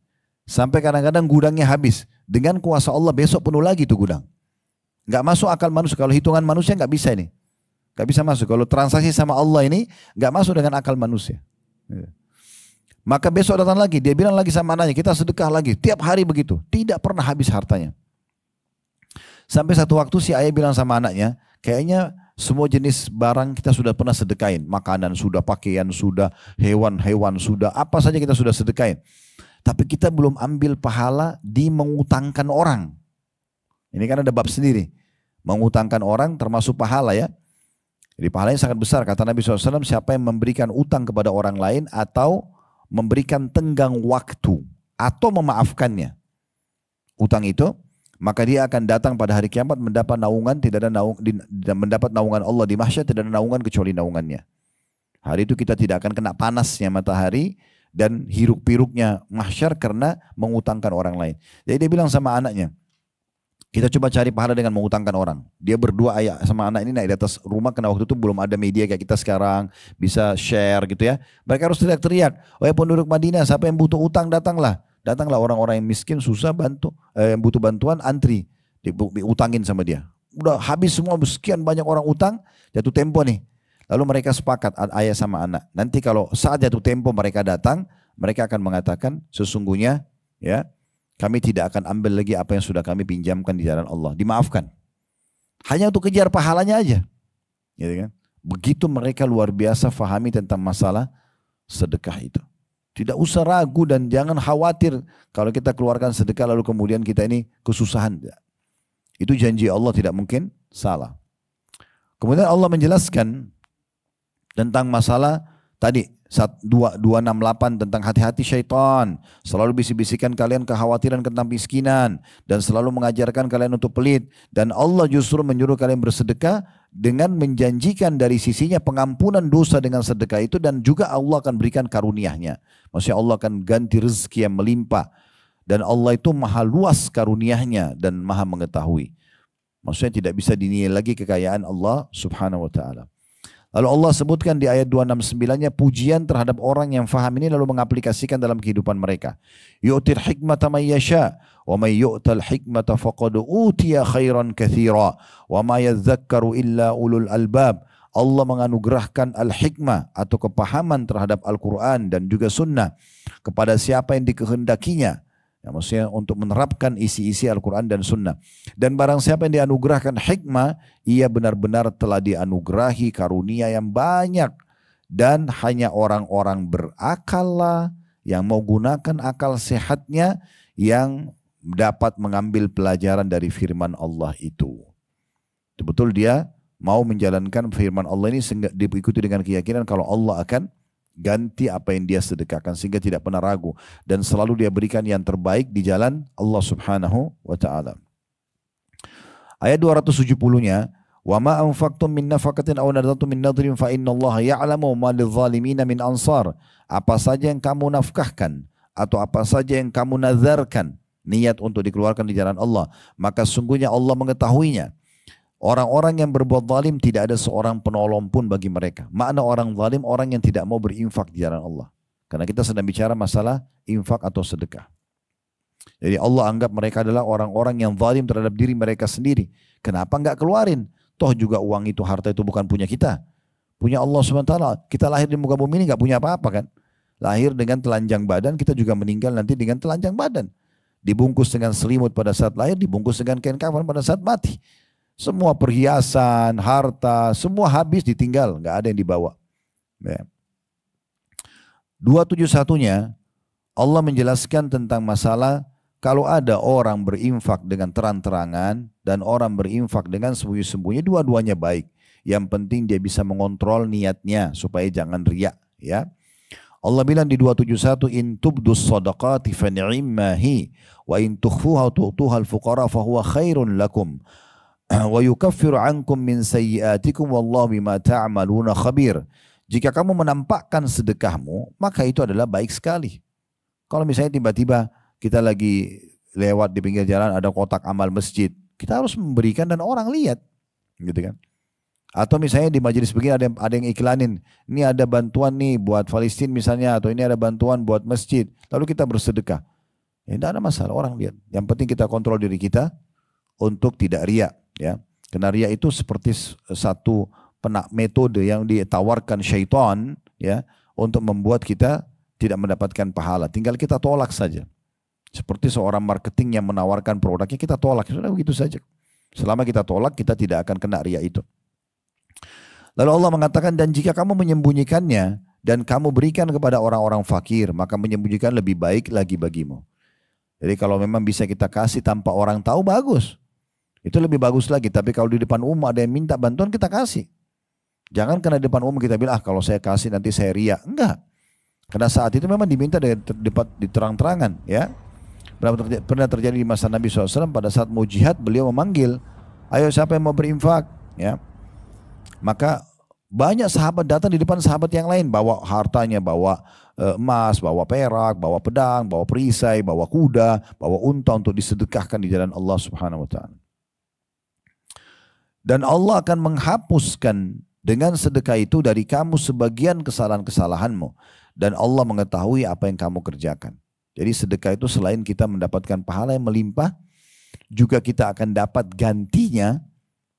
Sampai kadang-kadang gudangnya habis. Dengan kuasa Allah besok penuh lagi tuh gudang. Nggak masuk akal manusia. Kalau hitungan manusia nggak bisa ini. Nggak bisa masuk. Kalau transaksi sama Allah ini nggak masuk dengan akal manusia. Maka besok datang lagi. Dia bilang lagi sama anaknya, kita sedekah lagi. Tiap hari begitu. Tidak pernah habis hartanya. Sampai satu waktu si ayah bilang sama anaknya, kayaknya semua jenis barang kita sudah pernah sedekain. Makanan sudah, pakaian sudah, hewan-hewan sudah, apa saja kita sudah sedekain. Tapi kita belum ambil pahala di mengutangkan orang. Ini kan ada bab sendiri. Mengutangkan orang termasuk pahala ya. Jadi pahalanya sangat besar. Kata Nabi SAW, siapa yang memberikan utang kepada orang lain atau memberikan tenggang waktu atau memaafkannya utang itu, maka dia akan datang pada hari kiamat mendapat naungan, tidak ada mendapat naungan Allah di mahsyar, tidak ada naungan kecuali naungannya. Hari itu kita tidak akan kena panasnya matahari dan hiruk-piruknya mahsyar karena mengutangkan orang lain. Jadi dia bilang sama anaknya, kita coba cari pahala dengan mengutangkan orang. Dia berdua ayah sama anak ini naik di atas rumah karena waktu itu belum ada media kayak kita sekarang. Bisa share gitu ya. Mereka harus teriak-teriak. Wahai penduduk Madinah, siapa yang butuh utang datanglah. Datanglah orang-orang yang miskin, susah bantu, yang butuh bantuan antri. Diutangin sama dia. Udah habis semua, sekian banyak orang utang, jatuh tempo nih. Lalu mereka sepakat ayah sama anak. Nanti kalau saat jatuh tempo mereka datang, mereka akan mengatakan sesungguhnya ya, kami tidak akan ambil lagi apa yang sudah kami pinjamkan di jalan Allah. Dimaafkan. Hanya untuk kejar pahalanya aja. Gitu kan? Begitu mereka luar biasa fahami tentang masalah sedekah itu. Tidak usah ragu dan jangan khawatir kalau kita keluarkan sedekah lalu kemudian kita ini kesusahan. Itu janji Allah tidak mungkin salah. Kemudian Allah menjelaskan tentang masalah tadi 268 tentang hati-hati syaitan. Selalu bisik-bisikan kalian kekhawatiran tentang miskinan. Dan selalu mengajarkan kalian untuk pelit. Dan Allah justru menyuruh kalian bersedekah dengan menjanjikan dari sisinya pengampunan dosa dengan sedekah itu. Dan juga Allah akan berikan karunia-Nya. Maksudnya Allah akan ganti rezeki yang melimpah. Dan Allah itu maha luas karunia-Nya dan maha mengetahui. Maksudnya tidak bisa dinilai lagi kekayaan Allah subhanahu wa ta'ala. Lalu Allah sebutkan di ayat 269-nya pujian terhadap orang yang faham ini lalu mengaplikasikan dalam kehidupan mereka. Yu'til hikmata man yasha wa may yu'tal hikmata faqad utiya khairan katsira wa ma yadhakkaru illa ulul albab. Allah menganugerahkan al-hikmah atau kepahaman terhadap Al-Quran dan juga sunnah kepada siapa yang dikehendakinya. Ya, maksudnya untuk menerapkan isi-isi Al-Quran dan Sunnah. Dan barang siapa yang dianugerahkan hikmah, ia benar-benar telah dianugerahi karunia yang banyak. Dan hanya orang-orang berakal lah yang mau gunakan akal sehatnya yang dapat mengambil pelajaran dari firman Allah itu. Betul dia mau menjalankan firman Allah ini diikuti dengan keyakinan kalau Allah akan ganti apa yang dia sedekahkan sehingga tidak pernah ragu dan selalu dia berikan yang terbaik di jalan Allah Subhanahu wa taala. Ayat 270-nya, "Wa ma anfaqtum min nafaqatin aw nadartum min nadrin fa innallaha ya'lamu ma lidh-dhalimin min ansar." Apa saja yang kamu nafkahkan atau apa saja yang kamu nazarkan niat untuk dikeluarkan di jalan Allah, maka sungguhnya Allah mengetahuinya. Orang-orang yang berbuat zalim tidak ada seorang penolong pun bagi mereka. Makna orang zalim orang yang tidak mau berinfak di jalan Allah. Karena kita sedang bicara masalah infak atau sedekah. Jadi Allah anggap mereka adalah orang-orang yang zalim terhadap diri mereka sendiri. Kenapa enggak keluarin? Toh juga uang itu, harta itu bukan punya kita. Punya Allah SWT. Kita lahir di muka bumi ini enggak punya apa-apa kan. Lahir dengan telanjang badan, kita juga meninggal nanti dengan telanjang badan. Dibungkus dengan selimut pada saat lahir, dibungkus dengan kain kafan pada saat mati. Semua perhiasan, harta, semua habis ditinggal, nggak ada yang dibawa. Ya. 271-nya Allah menjelaskan tentang masalah kalau ada orang berinfak dengan terang-terangan dan orang berinfak dengan sembunyi-sembunyi, dua-duanya baik. Yang penting dia bisa mengontrol niatnya supaya jangan riya, ya. Allah bilang di 271, in tubdus sadaqati fa ni'mahi wa in tukhfuha tu'tuha al-fuqara fa huwa khairun lakum wa yukaffiru ankum min sayyiatikum wallahu bima ta'maluna khabir. Jika kamu menampakkan sedekahmu, maka itu adalah baik sekali. Kalau misalnya tiba-tiba kita lagi lewat di pinggir jalan ada kotak amal masjid, kita harus memberikan dan orang lihat, gitu kan? Atau misalnya di majelis begini ada yang iklanin, ini ada bantuan nih buat Palestina misalnya, atau ini ada bantuan buat masjid, lalu kita bersedekah. Ya, tidak ada masalah, orang lihat. Yang penting kita kontrol diri kita untuk tidak riya, ya. Karena riya itu seperti satu metode yang ditawarkan syaitan, ya, untuk membuat kita tidak mendapatkan pahala. Tinggal kita tolak saja. Seperti seorang marketing yang menawarkan produknya, kita tolak, sudah begitu saja. Selama kita tolak, kita tidak akan kena riya itu. Lalu Allah mengatakan, dan jika kamu menyembunyikannya dan kamu berikan kepada orang-orang fakir, maka menyembunyikan lebih baik lagi bagimu. Jadi kalau memang bisa kita kasih tanpa orang tahu, bagus. Itu lebih bagus lagi. Tapi kalau di depan umum ada yang minta bantuan, kita kasih. Jangan karena di depan umum kita bilang, kalau saya kasih nanti saya riya. Enggak. Karena saat itu memang diminta di terang-terangan, ya. Pernah terjadi di masa Nabi SAW, pada saat mau jihad beliau memanggil, ayo siapa yang mau berinfak, ya. Maka banyak sahabat datang di depan sahabat yang lain, bawa hartanya, bawa emas, bawa perak, bawa pedang, bawa perisai, bawa kuda, bawa unta untuk disedekahkan di jalan Allah Subhanahu wa taala. Dan Allah akan menghapuskan dengan sedekah itu dari kamu sebagian kesalahan-kesalahanmu, dan Allah mengetahui apa yang kamu kerjakan. Jadi sedekah itu selain kita mendapatkan pahala yang melimpah, juga kita akan dapat gantinya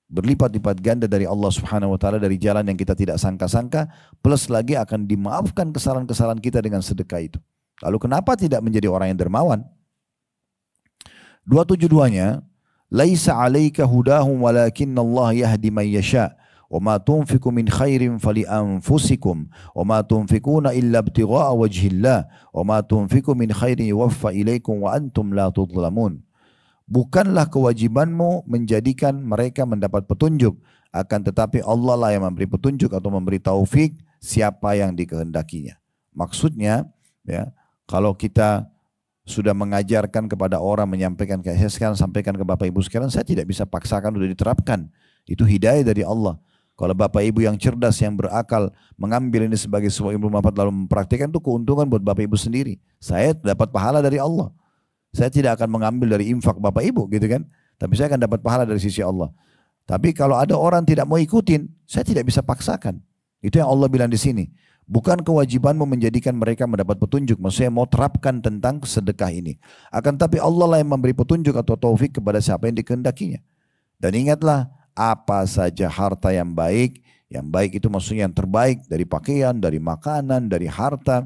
berlipat-lipat ganda dari Allah Subhanahu wa taala dari jalan yang kita tidak sangka-sangka, plus lagi akan dimaafkan kesalahan-kesalahan kita dengan sedekah itu. Lalu kenapa tidak menjadi orang yang dermawan? 272-nya, laisa 'alaika hudahum walakinna Allah yahdi man yasha wa ma tunfiqu min khairin fali anfusikum wa ma tunfiquna illa ibtigha'a wajhillah wa ma tunfiqu min khairin yuwaffa ilaikum wa antum la tudlamun. Bukanlah kewajibanmu menjadikan mereka mendapat petunjuk, akan tetapi Allah lah yang memberi petunjuk atau memberi taufik siapa yang dikehendakinya. Maksudnya, ya, kalau kita sudah mengajarkan kepada orang, menyampaikan ke saya sekarang, sampaikan ke Bapak Ibu sekalian, saya tidak bisa paksakan untuk diterapkan. Itu hidayah dari Allah. Kalau Bapak Ibu yang cerdas, yang berakal, mengambil ini sebagai sebuah ilmu manfaat lalu mempraktikkan, itu keuntungan buat Bapak Ibu sendiri. Saya dapat pahala dari Allah. Saya tidak akan mengambil dari infak Bapak Ibu, gitu kan. Tapi saya akan dapat pahala dari sisi Allah. Tapi kalau ada orang tidak mau ikutin, saya tidak bisa paksakan. Itu yang Allah bilang di sini. Bukan kewajibanmu menjadikan mereka mendapat petunjuk. Maksudnya mau terapkan tentang sedekah ini. Akan tapi Allah lah yang memberi petunjuk atau taufik kepada siapa yang dikehendakinya. Dan ingatlah, apa saja harta yang baik itu maksudnya yang terbaik dari pakaian, dari makanan, dari harta,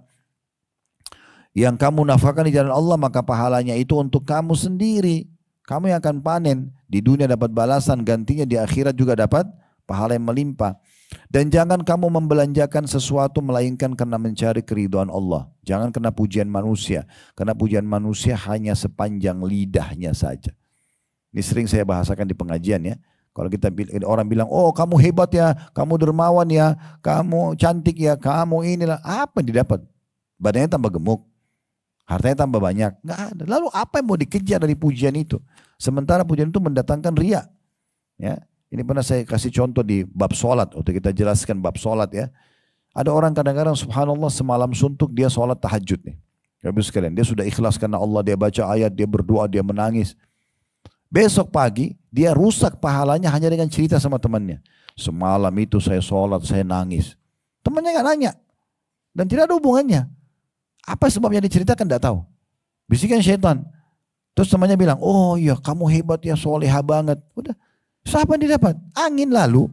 yang kamu nafkahkan di jalan Allah, maka pahalanya itu untuk kamu sendiri. Kamu yang akan panen. Di dunia dapat balasan, gantinya di akhirat juga dapat pahala yang melimpah. Dan jangan kamu membelanjakan sesuatu melainkan karena mencari keridhaan Allah. Jangan karena pujian manusia. Karena pujian manusia hanya sepanjang lidahnya saja. Ini sering saya bahasakan di pengajian, ya. Kalau orang bilang, oh kamu hebat ya, kamu dermawan ya, kamu cantik ya, kamu inilah. Apa yang didapat? Badannya tambah gemuk. Hartanya tambah banyak, nggak ada. Lalu apa yang mau dikejar dari pujian itu? Sementara pujian itu mendatangkan riya. Ya, ini pernah saya kasih contoh di bab sholat. Waktu kita jelaskan bab sholat, ya. Ada orang kadang-kadang subhanallah semalam suntuk dia sholat tahajud nih. Habis sekalian dia sudah ikhlas karena Allah, dia baca ayat, dia berdoa, dia menangis. Besok pagi dia rusak pahalanya hanya dengan cerita sama temannya. Semalam itu saya sholat, saya nangis. Temannya nggak nanya dan tidak ada hubungannya. Apa sebabnya diceritakan tidak tahu. Bisikan syaitan. Terus temannya bilang, oh iya kamu hebat ya, soleha banget. Udah, siapa yang didapat? Angin lalu.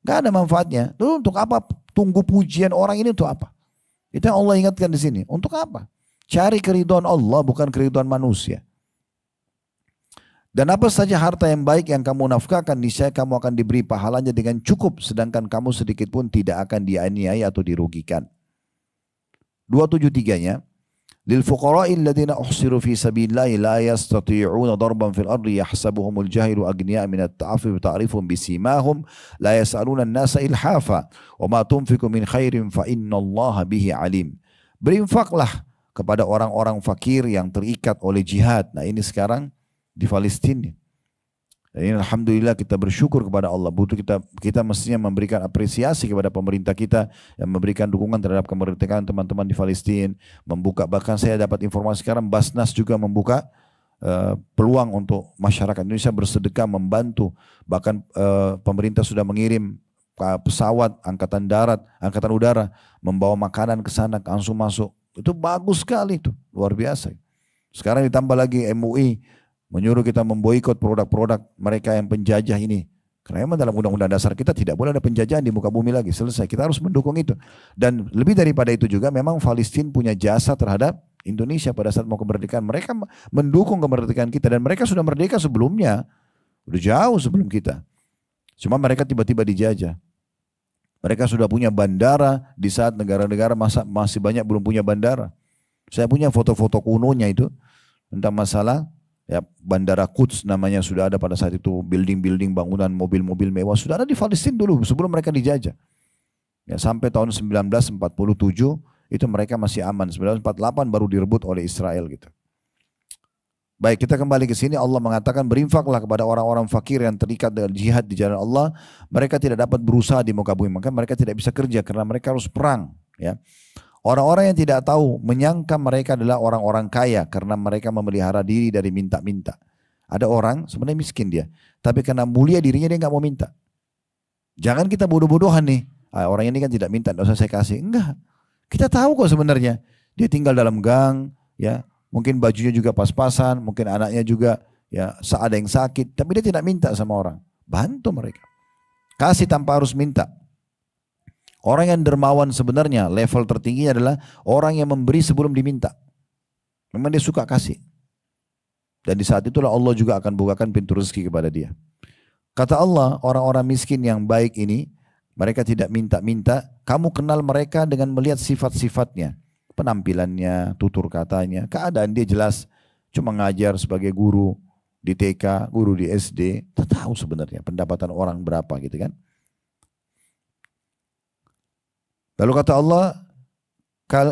Gak ada manfaatnya. Lalu untuk apa tunggu pujian orang ini, untuk apa? Itu yang Allah ingatkan di sini. Untuk apa? Cari keridhaan Allah, bukan keridhaan manusia. Dan apa saja harta yang baik yang kamu nafkahkan, niscaya kamu akan diberi pahalanya dengan cukup, sedangkan kamu sedikit pun tidak akan dianiaya atau dirugikan. 273-nya, Lil fuqara'i alladziina uhsiru fi sabilillahi la yastati'una darban fil ardi yahsabuhumul jahilu aghniya'a minat ta'affufi ta'rifuhum bisimahum la yas'aluna an-nasa ilhafa wa ma tunfiqu min khairin fa innallaha bihi alim. Berinfaklah kepada orang-orang fakir yang terikat oleh jihad. Nah ini sekarang di Palestina. Dan ini alhamdulillah kita bersyukur kepada Allah. Kita mestinya memberikan apresiasi kepada pemerintah kita yang memberikan dukungan terhadap kemerdekaan teman-teman di Palestina. Bahkan saya dapat informasi sekarang Basnas juga membuka peluang untuk masyarakat Indonesia bersedekah membantu. Bahkan pemerintah sudah mengirim pesawat angkatan darat, angkatan udara membawa makanan ke sana langsung masuk. Itu bagus sekali itu, luar biasa. Sekarang ditambah lagi MUI menyuruh kita memboikot produk-produk mereka yang penjajah ini. Karena memang dalam undang-undang dasar kita tidak boleh ada penjajahan di muka bumi lagi. Selesai, kita harus mendukung itu. Dan lebih daripada itu juga memang Palestina punya jasa terhadap Indonesia pada saat mau kemerdekaan. Mereka mendukung kemerdekaan kita dan mereka sudah merdeka sebelumnya. Udah jauh sebelum kita. Cuma mereka tiba-tiba dijajah. Mereka sudah punya bandara di saat negara-negara masih banyak belum punya bandara. Saya punya foto-foto kunonya itu tentang masalah ya, Bandara Quds namanya sudah ada pada saat itu, building-building bangunan mobil-mobil mewah sudah ada di Palestina dulu sebelum mereka dijajah. Ya, sampai tahun 1947 itu mereka masih aman. 1948 baru direbut oleh Israel gitu. Baik, kita kembali ke sini. Allah mengatakan berinfaklah kepada orang-orang fakir yang terikat dengan jihad di jalan Allah. Mereka tidak dapat berusaha di muka bumi, maka mereka tidak bisa kerja karena mereka harus perang. Ya. Orang-orang yang tidak tahu menyangka mereka adalah orang-orang kaya karena mereka memelihara diri dari minta-minta. Ada orang sebenarnya miskin dia, tapi karena mulia dirinya dia nggak mau minta. Jangan kita bodoh-bodohan nih. Orang ini kan tidak minta, nggak usah saya kasih. Enggak, kita tahu kok sebenarnya dia tinggal dalam gang, ya mungkin bajunya juga pas-pasan, mungkin anaknya juga ya ada yang sakit, tapi dia tidak minta sama orang. Bantu mereka, kasih tanpa harus minta. Orang yang dermawan sebenarnya level tertingginya adalah orang yang memberi sebelum diminta. Memang dia suka kasih. Dan di saat itulah Allah juga akan bukakan pintu rezeki kepada dia. Kata Allah, orang-orang miskin yang baik ini, mereka tidak minta-minta. Kamu kenal mereka dengan melihat sifat-sifatnya. Penampilannya, tutur katanya, keadaan dia jelas. Cuma ngajar sebagai guru di TK, guru di SD. Kita tahu sebenarnya pendapatan orang berapa gitu kan. Lalu kata Allah,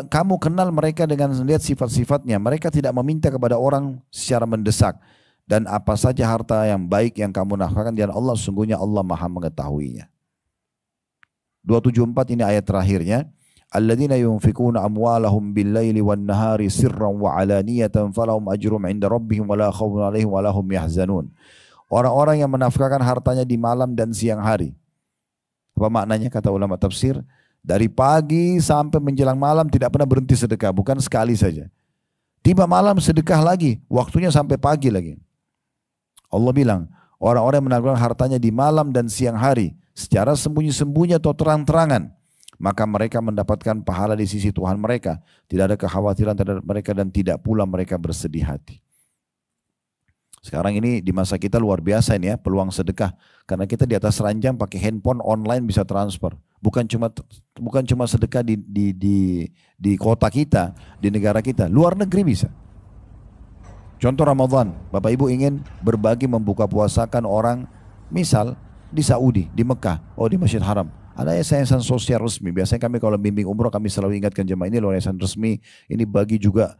kamu kenal mereka dengan melihat sifat-sifatnya. Mereka tidak meminta kepada orang secara mendesak. Dan apa saja harta yang baik yang kamu nafkahkan di Allah, sesungguhnya Allah maha mengetahuinya. 274 ini ayat terakhirnya. Alladzina yunfikuna amwalahum bil-laili wan-nahari sirran wa alaniyatan falahum ajrum 'inda rabbihim wala khaufun 'alaihim wala hum yahzanun. Orang-orang yang menafkahkan hartanya di malam dan siang hari. Apa maknanya kata ulama tafsir? Dari pagi sampai menjelang malam tidak pernah berhenti sedekah, bukan sekali saja. Tiba malam sedekah lagi, waktunya sampai pagi lagi. Allah bilang, orang-orang yang menafkahkan hartanya di malam dan siang hari, secara sembunyi-sembunyi atau terang-terangan, maka mereka mendapatkan pahala di sisi Tuhan mereka. Tidak ada kekhawatiran terhadap mereka dan tidak pula mereka bersedih hati. Sekarang ini di masa kita luar biasa ini ya, peluang sedekah. Karena kita di atas ranjang pakai handphone online bisa transfer. Bukan cuma sedekah di kota kita, di negara kita, luar negeri bisa. Contoh Ramadan, Bapak Ibu ingin berbagi membuka puasakan orang, misal di Saudi, di Mekah, di Masjid Haram. Ada yayasan sosial resmi. Biasanya kami kalau bimbing umroh kami selalu ingatkan jemaah ini loh yayasan resmi. Ini bagi juga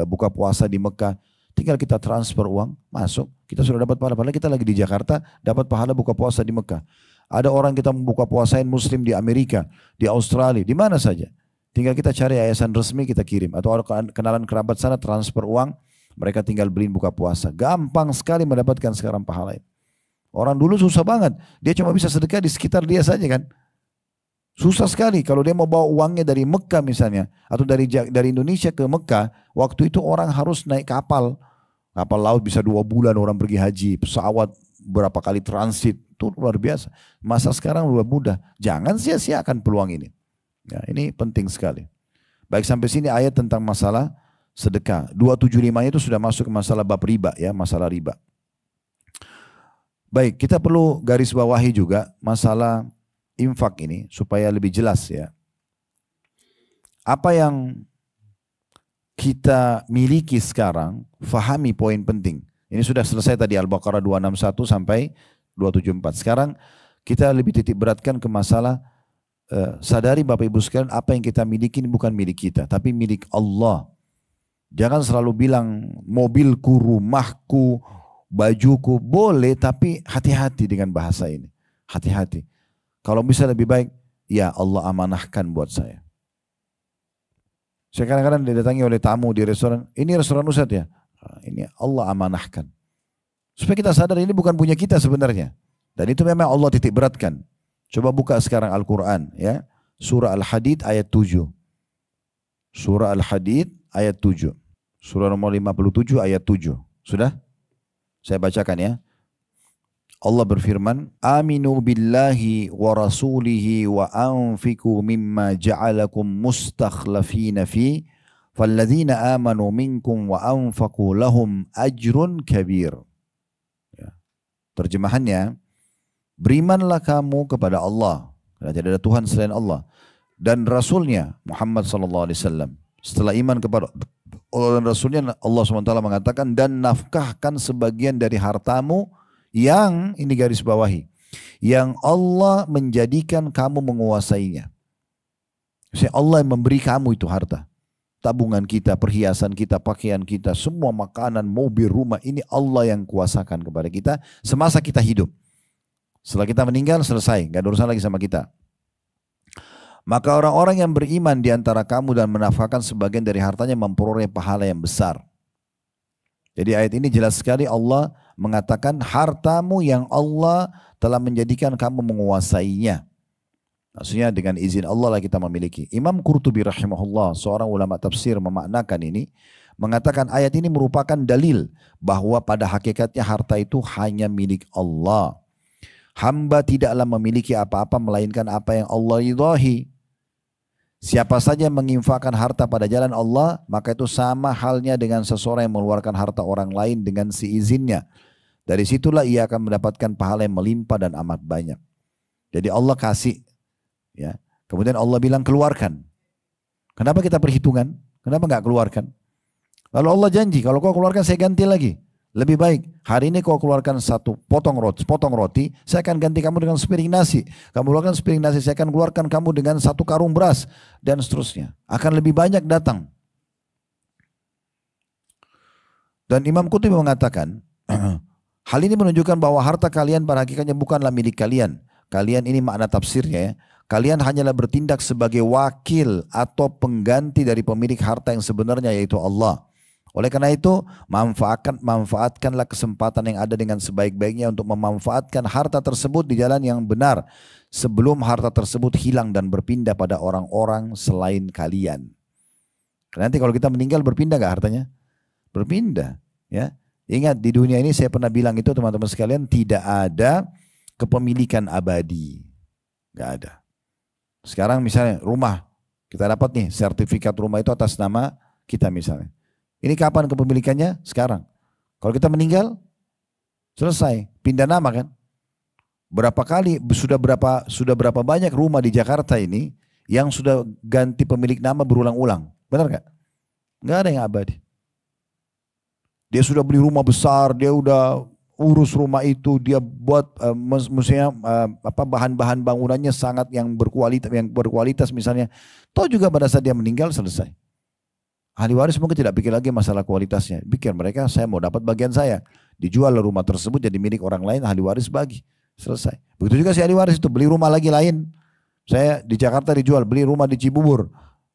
buka puasa di Mekah. Tinggal kita transfer uang, masuk, kita sudah dapat pahala. Padahal kita lagi di Jakarta, dapat pahala buka puasa di Mekah. Ada orang kita membuka puasain muslim di Amerika, di Australia, di mana saja. Tinggal kita cari yayasan resmi, kita kirim. Atau kenalan kerabat sana, transfer uang, mereka tinggal beliin buka puasa. Gampang sekali mendapatkan sekarang pahala itu. Orang dulu susah banget, dia cuma bisa sedekah di sekitar dia saja kan. Susah sekali kalau dia mau bawa uangnya dari Mekah misalnya atau dari Indonesia ke Mekah, waktu itu orang harus naik kapal. Kapal laut bisa 2 bulan orang pergi haji, pesawat berapa kali transit, itu luar biasa. Masa sekarang luar mudah. Jangan sia-siakan peluang ini. Ya, ini penting sekali. Baik, sampai sini ayat tentang masalah sedekah. 275 itu sudah masuk ke masalah bab riba ya, masalah riba. Baik, kita perlu garis bawahi juga masalah infak ini supaya lebih jelas ya. Apa yang kita miliki sekarang, fahami poin penting. Ini sudah selesai tadi Al-Baqarah 261 sampai 274. Sekarang kita lebih titik beratkan ke masalah sadari Bapak Ibu sekalian, apa yang kita miliki ini bukan milik kita, tapi milik Allah. Jangan selalu bilang mobilku, rumahku, bajuku, boleh, tapi hati-hati dengan bahasa ini. Hati-hati. Kalau bisa lebih baik, ya Allah amanahkan buat saya. Saya kadang-kadang didatangi oleh tamu di restoran, ini restoran Ustadz ya, ini Allah amanahkan. Supaya kita sadar ini bukan punya kita sebenarnya. Dan itu memang Allah titik beratkan. Coba buka sekarang Al-Quran ya. Surah Al-Hadid ayat 7. Surah Al-Hadid ayat 7. Surah nomor 57 ayat 7. Sudah? Saya bacakan ya. Allah berfirman, Aminu billahi wa rasulihi wa anfiku mimma ja'alakum mustakhlafina fi falladzina amanu minkum wa anfaku lahum ajrun kabir. Ya. Terjemahannya, berimanlah kamu kepada Allah, karena tidak ada Tuhan selain Allah, dan Rasulnya Muhammad SAW. Setelah iman kepada Allah dan Rasulnya, Allah SWT mengatakan, dan nafkahkan sebagian dari hartamu yang, ini garis bawahi, yang Allah menjadikan kamu menguasainya. Maksudnya Allah yang memberi kamu itu harta. Tabungan kita, perhiasan kita, pakaian kita, semua makanan, mobil, rumah, ini Allah yang kuasakan kepada kita semasa kita hidup. Setelah kita meninggal selesai, gak ada urusan lagi sama kita. Maka orang-orang yang beriman di antara kamu dan menafkahkan sebagian dari hartanya memperoleh pahala yang besar. Jadi ayat ini jelas sekali Allah mengatakan hartamu yang Allah telah menjadikan kamu menguasainya. Maksudnya dengan izin Allah lah kita memiliki. Imam Qurtubi rahimahullah, seorang ulama tafsir, memaknakan ini, mengatakan ayat ini merupakan dalil bahwa pada hakikatnya harta itu hanya milik Allah. Hamba tidaklah memiliki apa-apa melainkan apa yang Allah ridhahi. Siapa saja yang menginfakkan harta pada jalan Allah, maka itu sama halnya dengan seseorang yang mengeluarkan harta orang lain dengan seizinnya. Dari situlah ia akan mendapatkan pahala yang melimpah dan amat banyak. Jadi Allah kasih, ya. Kemudian Allah bilang keluarkan. Kenapa kita perhitungan? Kenapa nggak keluarkan? Lalu Allah janji, kalau kau keluarkan saya ganti lagi. Lebih baik, hari ini kau keluarkan satu potong roti, saya akan ganti kamu dengan sepiring nasi. Kamu keluarkan sepiring nasi, saya akan keluarkan kamu dengan satu karung beras. Dan seterusnya. Akan lebih banyak datang. Dan Imam Qurtubi mengatakan, hal ini menunjukkan bahwa harta kalian pada hakikatnya bukanlah milik kalian. Kalian ini makna tafsirnya ya. Kalian hanyalah bertindak sebagai wakil atau pengganti dari pemilik harta yang sebenarnya yaitu Allah. Oleh karena itu, manfaatkanlah kesempatan yang ada dengan sebaik-baiknya untuk memanfaatkan harta tersebut di jalan yang benar sebelum harta tersebut hilang dan berpindah pada orang-orang selain kalian. Karena nanti kalau kita meninggal berpindah gak hartanya? Berpindah. Ya. Ingat di dunia ini saya pernah bilang itu teman-teman sekalian, tidak ada kepemilikan abadi. Gak ada. Sekarang misalnya rumah, kita dapat nih sertifikat rumah itu atas nama kita misalnya. Ini kapan kepemilikannya? Sekarang. Kalau kita meninggal, selesai. Pindah nama kan? Berapa kali, sudah berapa banyak rumah di Jakarta ini yang sudah ganti pemilik nama berulang-ulang. Benar gak? Gak ada yang abadi. Dia sudah beli rumah besar, dia udah urus rumah itu, dia buat maksudnya bahan-bahan bangunannya sangat yang berkualitas misalnya. Toh juga pada saat dia meninggal selesai. Ahli waris mungkin tidak pikir lagi masalah kualitasnya. Pikir mereka, saya mau dapat bagian saya. Dijual rumah tersebut jadi milik orang lain, ahli waris bagi. Selesai. Begitu juga si ahli waris itu beli rumah lagi lain. Saya di Jakarta dijual, beli rumah di Cibubur.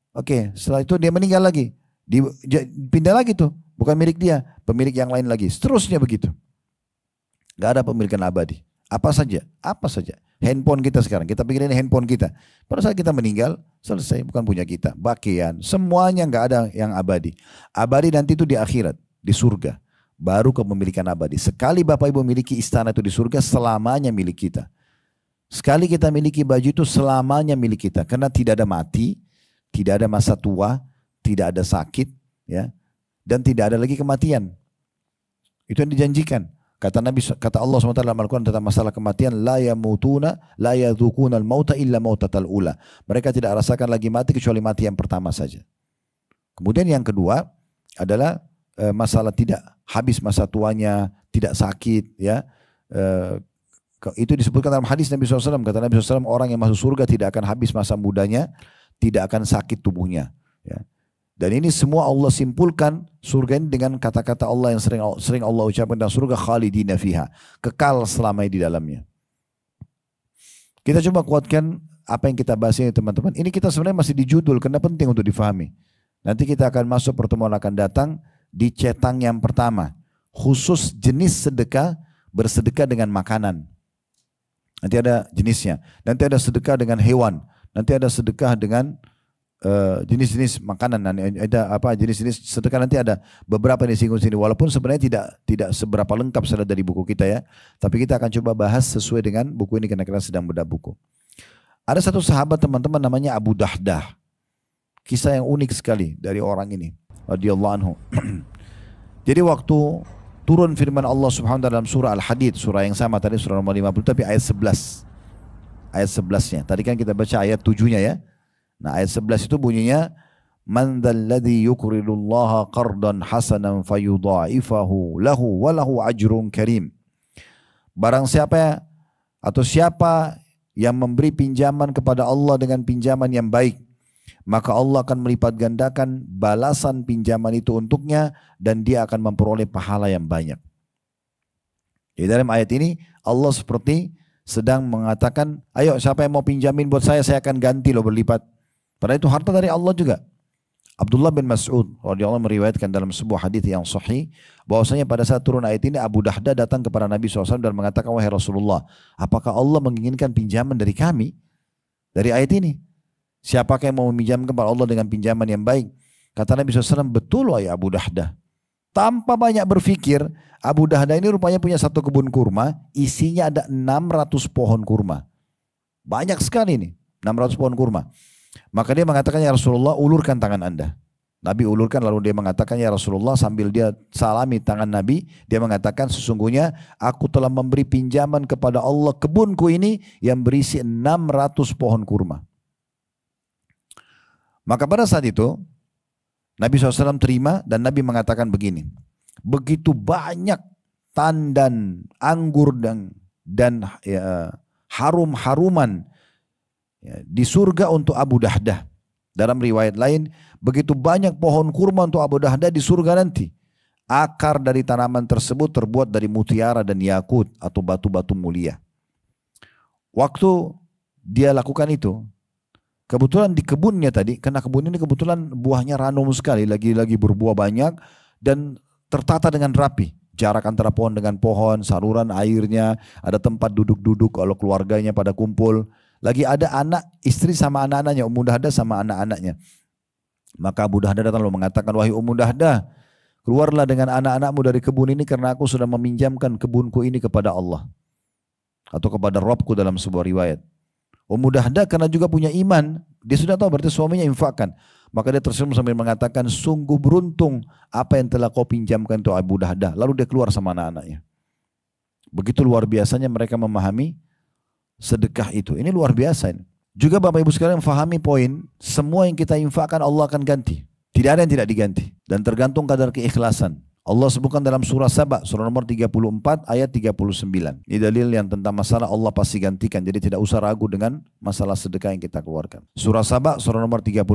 Oke, setelah itu dia meninggal lagi. Pindah lagi tuh. Bukan milik dia, pemilik yang lain lagi. Seterusnya begitu. Gak ada pemilikan abadi. Apa saja. Handphone kita sekarang, kita pikirin handphone kita. Pada saat kita meninggal, selesai, bukan punya kita. Bagian, semuanya gak ada yang abadi. Abadi nanti itu di akhirat, di surga. Baru kepemilikan abadi. Sekali Bapak Ibu memiliki istana itu di surga, selamanya milik kita. Sekali kita miliki baju itu, selamanya milik kita. Karena tidak ada mati, tidak ada masa tua, tidak ada sakit, ya, dan tidak ada lagi kematian. Itu yang dijanjikan. Kata Allah SWT dalam Al-Quran tentang masalah kematian, la yamutuna la yadhukuna al-mauta illa mautatal ula. Mereka tidak rasakan lagi mati kecuali mati yang pertama saja. Kemudian yang kedua adalah masalah tidak habis masa tuanya, tidak sakit, ya. Itu disebutkan dalam hadis Nabi SAW. Kata Nabi SAW, orang yang masuk surga tidak akan habis masa mudanya, tidak akan sakit tubuhnya. Ya. Dan ini semua Allah simpulkan surga ini dengan kata-kata Allah yang sering Allah ucapkan dalam surga, khalidina fiha, kekal selamanya di dalamnya. Kita coba kuatkan apa yang kita bahas ini teman-teman. Ini kita sebenarnya masih di judul karena penting untuk difahami. Nanti kita akan masuk pertemuan akan datang di cetang yang pertama. Khusus jenis sedekah, bersedekah dengan makanan. Nanti ada jenisnya. Nanti ada sedekah dengan hewan. Nanti ada sedekah dengan jenis-jenis makanan. Ada apa jenis-jenis sedekah, nanti ada beberapa yang disinggung sini. Walaupun sebenarnya tidak seberapa lengkap saudara dari buku kita ya. Tapi kita akan coba bahas sesuai dengan buku ini karena kita sedang bedah buku. Ada satu sahabat teman-teman namanya Abu Dahdah. Kisah yang unik sekali dari orang ini. Radhiyallahu anhu. Jadi waktu turun firman Allah Subhanahu wa taala dalam surah Al-Hadid, surah yang sama tadi surah nomor 50 tapi ayat 11. Ayat 11-nya. Tadi kan kita baca ayat 7-nya ya. Nah, ayat 11 itu bunyinya man dzalladzi yuqridullaha qardan hasanan fayudha'ifahu lahu wa lahu ajrun karim. Barang siapa atau siapa yang memberi pinjaman kepada Allah dengan pinjaman yang baik, maka Allah akan melipat gandakan balasan pinjaman itu untuknya dan dia akan memperoleh pahala yang banyak. Di dalam ayat ini Allah seperti sedang mengatakan, ayo siapa yang mau pinjamin buat saya akan ganti loh berlipat. Padahal itu harta dari Allah juga. Abdullah bin Mas'ud radhiyallahu meriwayatkan dalam sebuah hadis yang sahih bahwasanya pada saat turun ayat ini Abu Dahdah datang kepada Nabi SAW dan mengatakan, wahai Rasulullah, apakah Allah menginginkan pinjaman dari kami dari ayat ini? Siapakah yang mau meminjamkan kepada Allah dengan pinjaman yang baik? Kata Nabi SAW, betul wahai Abu Dahdah. Tanpa banyak berpikir, Abu Dahdah ini rupanya punya satu kebun kurma, isinya ada 600 pohon kurma. Banyak sekali nih, 600 pohon kurma. Maka dia mengatakan, ya Rasulullah, ulurkan tangan Anda. Nabi ulurkan, lalu dia mengatakan, ya Rasulullah, sambil dia salami tangan Nabi, dia mengatakan, sesungguhnya aku telah memberi pinjaman kepada Allah kebunku ini yang berisi 600 pohon kurma. Maka pada saat itu, Nabi SAW terima dan Nabi mengatakan begini, begitu banyak tandan anggur dan harum-haruman di surga untuk Abu Dahdah. Dalam riwayat lain, begitu banyak pohon kurma untuk Abu Dahdah di surga nanti. Akar dari tanaman tersebut terbuat dari mutiara dan yakut atau batu-batu mulia. Waktu dia lakukan itu, kebetulan di kebunnya tadi, karena kebun ini kebetulan buahnya ranum sekali, lagi-lagi berbuah banyak dan tertata dengan rapi. Jarak antara pohon dengan pohon, saluran airnya, ada tempat duduk-duduk kalau keluarganya pada kumpul. Lagi ada anak, istri sama anak-anaknya, Ummu Dahdah sama anak-anaknya. Maka Abu Dahdah datang lalu mengatakan, wahai Ummu Dahdah, keluarlah dengan anak-anakmu dari kebun ini karena aku sudah meminjamkan kebunku ini kepada Allah. Atau kepada Rabbku dalam sebuah riwayat. Ummu Dahdah karena juga punya iman, dia sudah tahu berarti suaminya infakkan. Maka dia tersenyum sambil mengatakan, sungguh beruntung apa yang telah kau pinjamkan untuk Abu Dahdah. Lalu dia keluar sama anak-anaknya. Begitu luar biasanya mereka memahami sedekah itu. Ini luar biasa ini. Juga Bapak Ibu sekalian fahami poin, semua yang kita infakkan Allah akan ganti. Tidak ada yang tidak diganti. Dan tergantung kadar keikhlasan. Allah sebutkan dalam surah Saba, surah nomor 34 ayat 39. Ini dalil yang tentang masalah Allah pasti gantikan. Jadi tidak usah ragu dengan masalah sedekah yang kita keluarkan. Surah Saba, surah nomor 34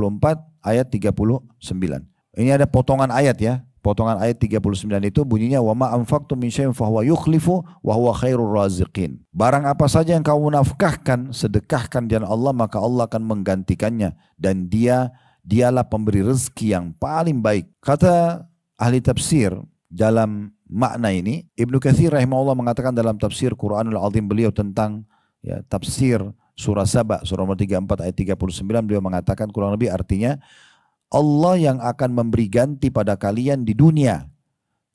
ayat 39. Ini ada potongan ayat ya. Potongan ayat 39 itu bunyinya, wa ma anfaqtum min syai'in fahuwa yukhlifu wa huwa khairur raziqin. Barang apa saja yang kamu nafkahkan, sedekahkan di jalan Allah, maka Allah akan menggantikannya dan dialah pemberi rezeki yang paling baik. Kata ahli tafsir dalam makna ini, Ibnu Katsir rahimahullah mengatakan dalam tafsir Quranul Azim beliau tentang tafsir surah Saba, surah nomor 34 ayat 39, beliau mengatakan kurang lebih artinya, Allah yang akan memberi ganti pada kalian di dunia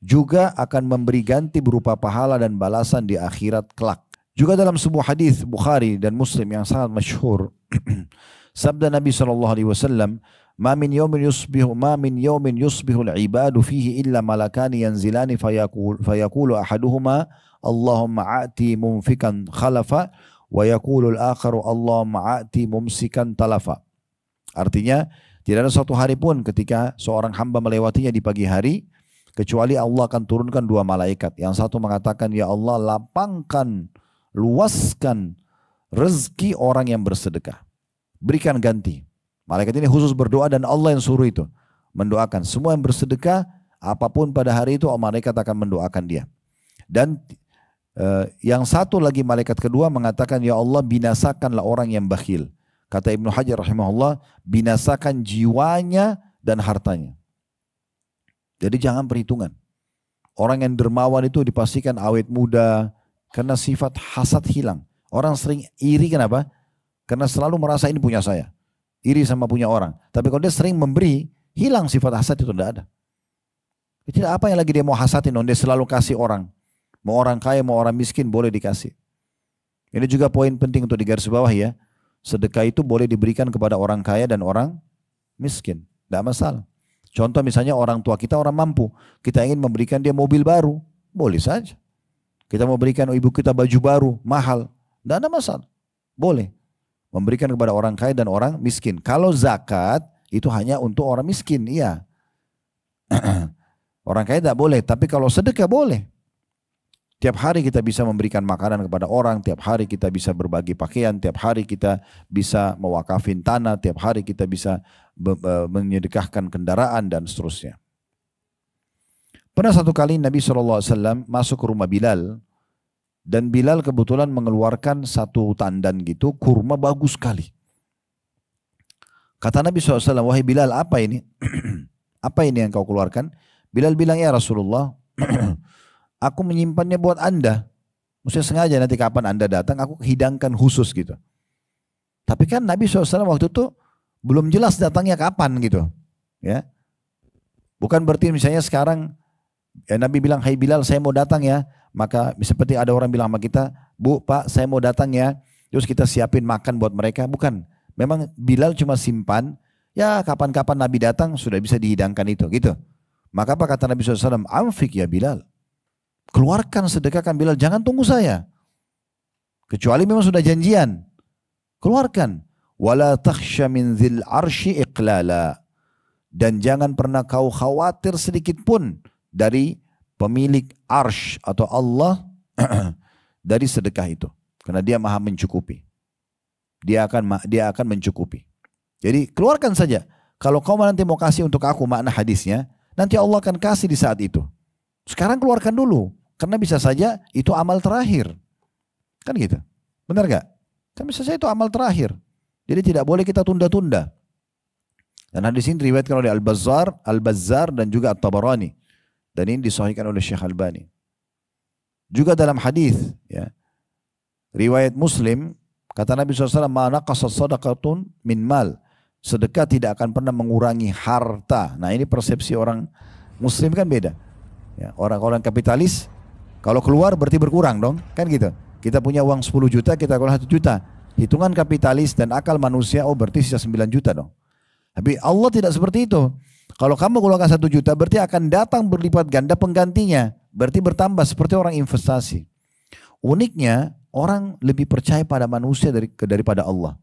juga akan memberi ganti berupa pahala dan balasan di akhirat kelak. Juga dalam sebuah hadis Bukhari dan Muslim yang sangat masyhur, sabda Nabi SAW, ma min yawmin yusbihu al-ibadu fihi illa malakani yanzilani fayaqulu ahaduhuma Allahumma a'ti mumfikan khalafa wa yaqulu al-akharu Allahumma a'ti mumsikan talafa. Artinya, Tidak ada suatu hari pun ketika seorang hamba melewatinya di pagi hari, kecuali Allah akan turunkan 2 malaikat. Yang satu mengatakan, ya Allah lapangkan, luaskan rezeki orang yang bersedekah. Berikan ganti. Malaikat ini khusus berdoa dan Allah yang suruh itu. Mendoakan. Semua yang bersedekah, apapun pada hari itu, malaikat akan mendoakan dia. Dan yang satu lagi malaikat kedua mengatakan, ya Allah binasakanlah orang yang bakhil. Kata Ibnu Hajar rahimahullah, binasakan jiwanya dan hartanya. Jadi jangan perhitungan. Orang yang dermawan itu dipastikan awet muda, karena sifat hasad hilang. Orang sering iri kenapa? Karena selalu merasa ini punya saya. Iri sama punya orang. Tapi kalau dia sering memberi, hilang sifat hasad itu, tidak ada. Tidak apa yang lagi dia mau hasadin, dia selalu kasih orang. Mau orang kaya, mau orang miskin, boleh dikasih. Ini juga poin penting untuk digarisbawahi ya. Sedekah itu boleh diberikan kepada orang kaya dan orang miskin. Tidak masalah. Contoh misalnya orang tua kita orang mampu. Kita ingin memberikan dia mobil baru. Boleh saja. Kita mau berikan ibu kita baju baru, mahal. Tidak ada masalah. Boleh. Memberikan kepada orang kaya dan orang miskin. Kalau zakat itu hanya untuk orang miskin. Iya. Orang kaya tidak boleh. Tapi kalau sedekah boleh. Tiap hari kita bisa memberikan makanan kepada orang, tiap hari kita bisa berbagi pakaian, tiap hari kita bisa mewakafin tanah, tiap hari kita bisa menyedekahkan kendaraan dan seterusnya. Pernah satu kali Nabi SAW masuk ke rumah Bilal, dan Bilal kebetulan mengeluarkan satu tandan gitu, kurma bagus sekali. Kata Nabi SAW, wahai Bilal apa ini? Apa ini yang kau keluarkan? Bilal bilang, ya Rasulullah, aku menyimpannya buat Anda. Maksudnya sengaja nanti kapan Anda datang, aku hidangkan khusus gitu. Tapi kan Nabi SAW waktu itu belum jelas datangnya kapan gitu. Ya, bukan berarti misalnya sekarang Nabi bilang, hai Bilal saya mau datang ya. Maka seperti ada orang bilang sama kita, Bu, Pak saya mau datang ya. Terus kita siapin makan buat mereka. Bukan. Memang Bilal cuma simpan. Ya kapan-kapan Nabi datang sudah bisa dihidangkan itu. Gitu. Maka apa kata Nabi SAW? Amfik ya Bilal. Keluarkan sedekahkan Bilal, jangan tunggu saya. Kecuali memang sudah janjian. Keluarkan. Wala takhsha min dzil arsy iqlala. Dan jangan pernah kau khawatir sedikit pun dari pemilik arsh atau Allah dari sedekah itu. Karena dia maha mencukupi. Dia akan mencukupi. Jadi keluarkan saja. Kalau kau nanti mau kasih untuk aku makna hadisnya, nanti Allah akan kasih di saat itu. Sekarang keluarkan dulu. Karena bisa saja itu amal terakhir. Kan gitu. Benar gak? Kan bisa saja itu amal terakhir. Jadi tidak boleh kita tunda-tunda. Dan hadis ini diriwayatkan oleh Al-Bazzar dan juga At-Tabarani. Dan ini disahihkan oleh Syekh Albani. Juga dalam hadis, ya, riwayat Muslim, kata Nabi SAW, ma naqasat sadaqatun min mal. Sedekah tidak akan pernah mengurangi harta. Nah ini persepsi orang Muslim kan beda. Ya, orang-orang kapitalis, kalau keluar berarti berkurang dong, kan gitu. Kita punya uang 10 juta, kita keluar 1 juta. Hitungan kapitalis dan akal manusia, oh berarti sisa 9 juta dong. Tapi Allah tidak seperti itu. Kalau kamu keluarkan 1 juta, berarti akan datang berlipat ganda penggantinya. Berarti bertambah seperti orang investasi. Uniknya, orang lebih percaya pada manusia daripada Allah.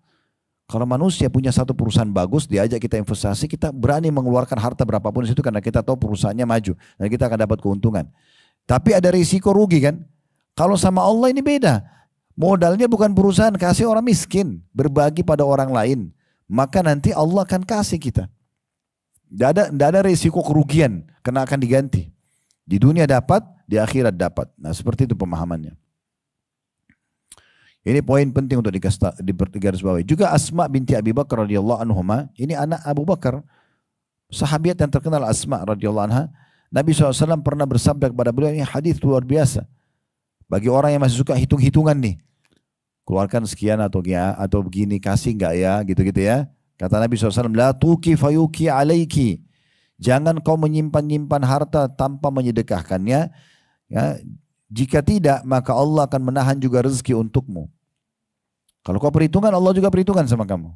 Kalau manusia punya satu perusahaan bagus, diajak kita investasi, kita berani mengeluarkan harta berapapun di situ karena kita tahu perusahaannya maju dan kita akan dapat keuntungan. Tapi ada risiko rugi kan? Kalau sama Allah ini beda. Modalnya bukan perusahaan, kasih orang miskin, berbagi pada orang lain. Maka nanti Allah akan kasih kita. Tidak ada risiko kerugian karena akan diganti. Di dunia dapat, di akhirat dapat. Nah seperti itu pemahamannya. Ini poin penting untuk digarisbawahi. Juga Asma binti Abi Bakar radhiyallahu anhuma, ini anak Abu Bakar, sahabiat yang terkenal Asma radhiyallahu anha. Nabi SAW pernah bersabda kepada beliau, ini hadis luar biasa. Bagi orang yang masih suka hitung-hitungan nih, keluarkan sekian atau begini, kasih enggak ya, gitu-gitu ya. Kata Nabi SAW, la tuki fayuki alaiki. Jangan kau menyimpan-nyimpan harta tanpa menyedekahkannya. Ya, jika tidak, maka Allah akan menahan juga rezeki untukmu. Kalau kau perhitungan, Allah juga perhitungan sama kamu.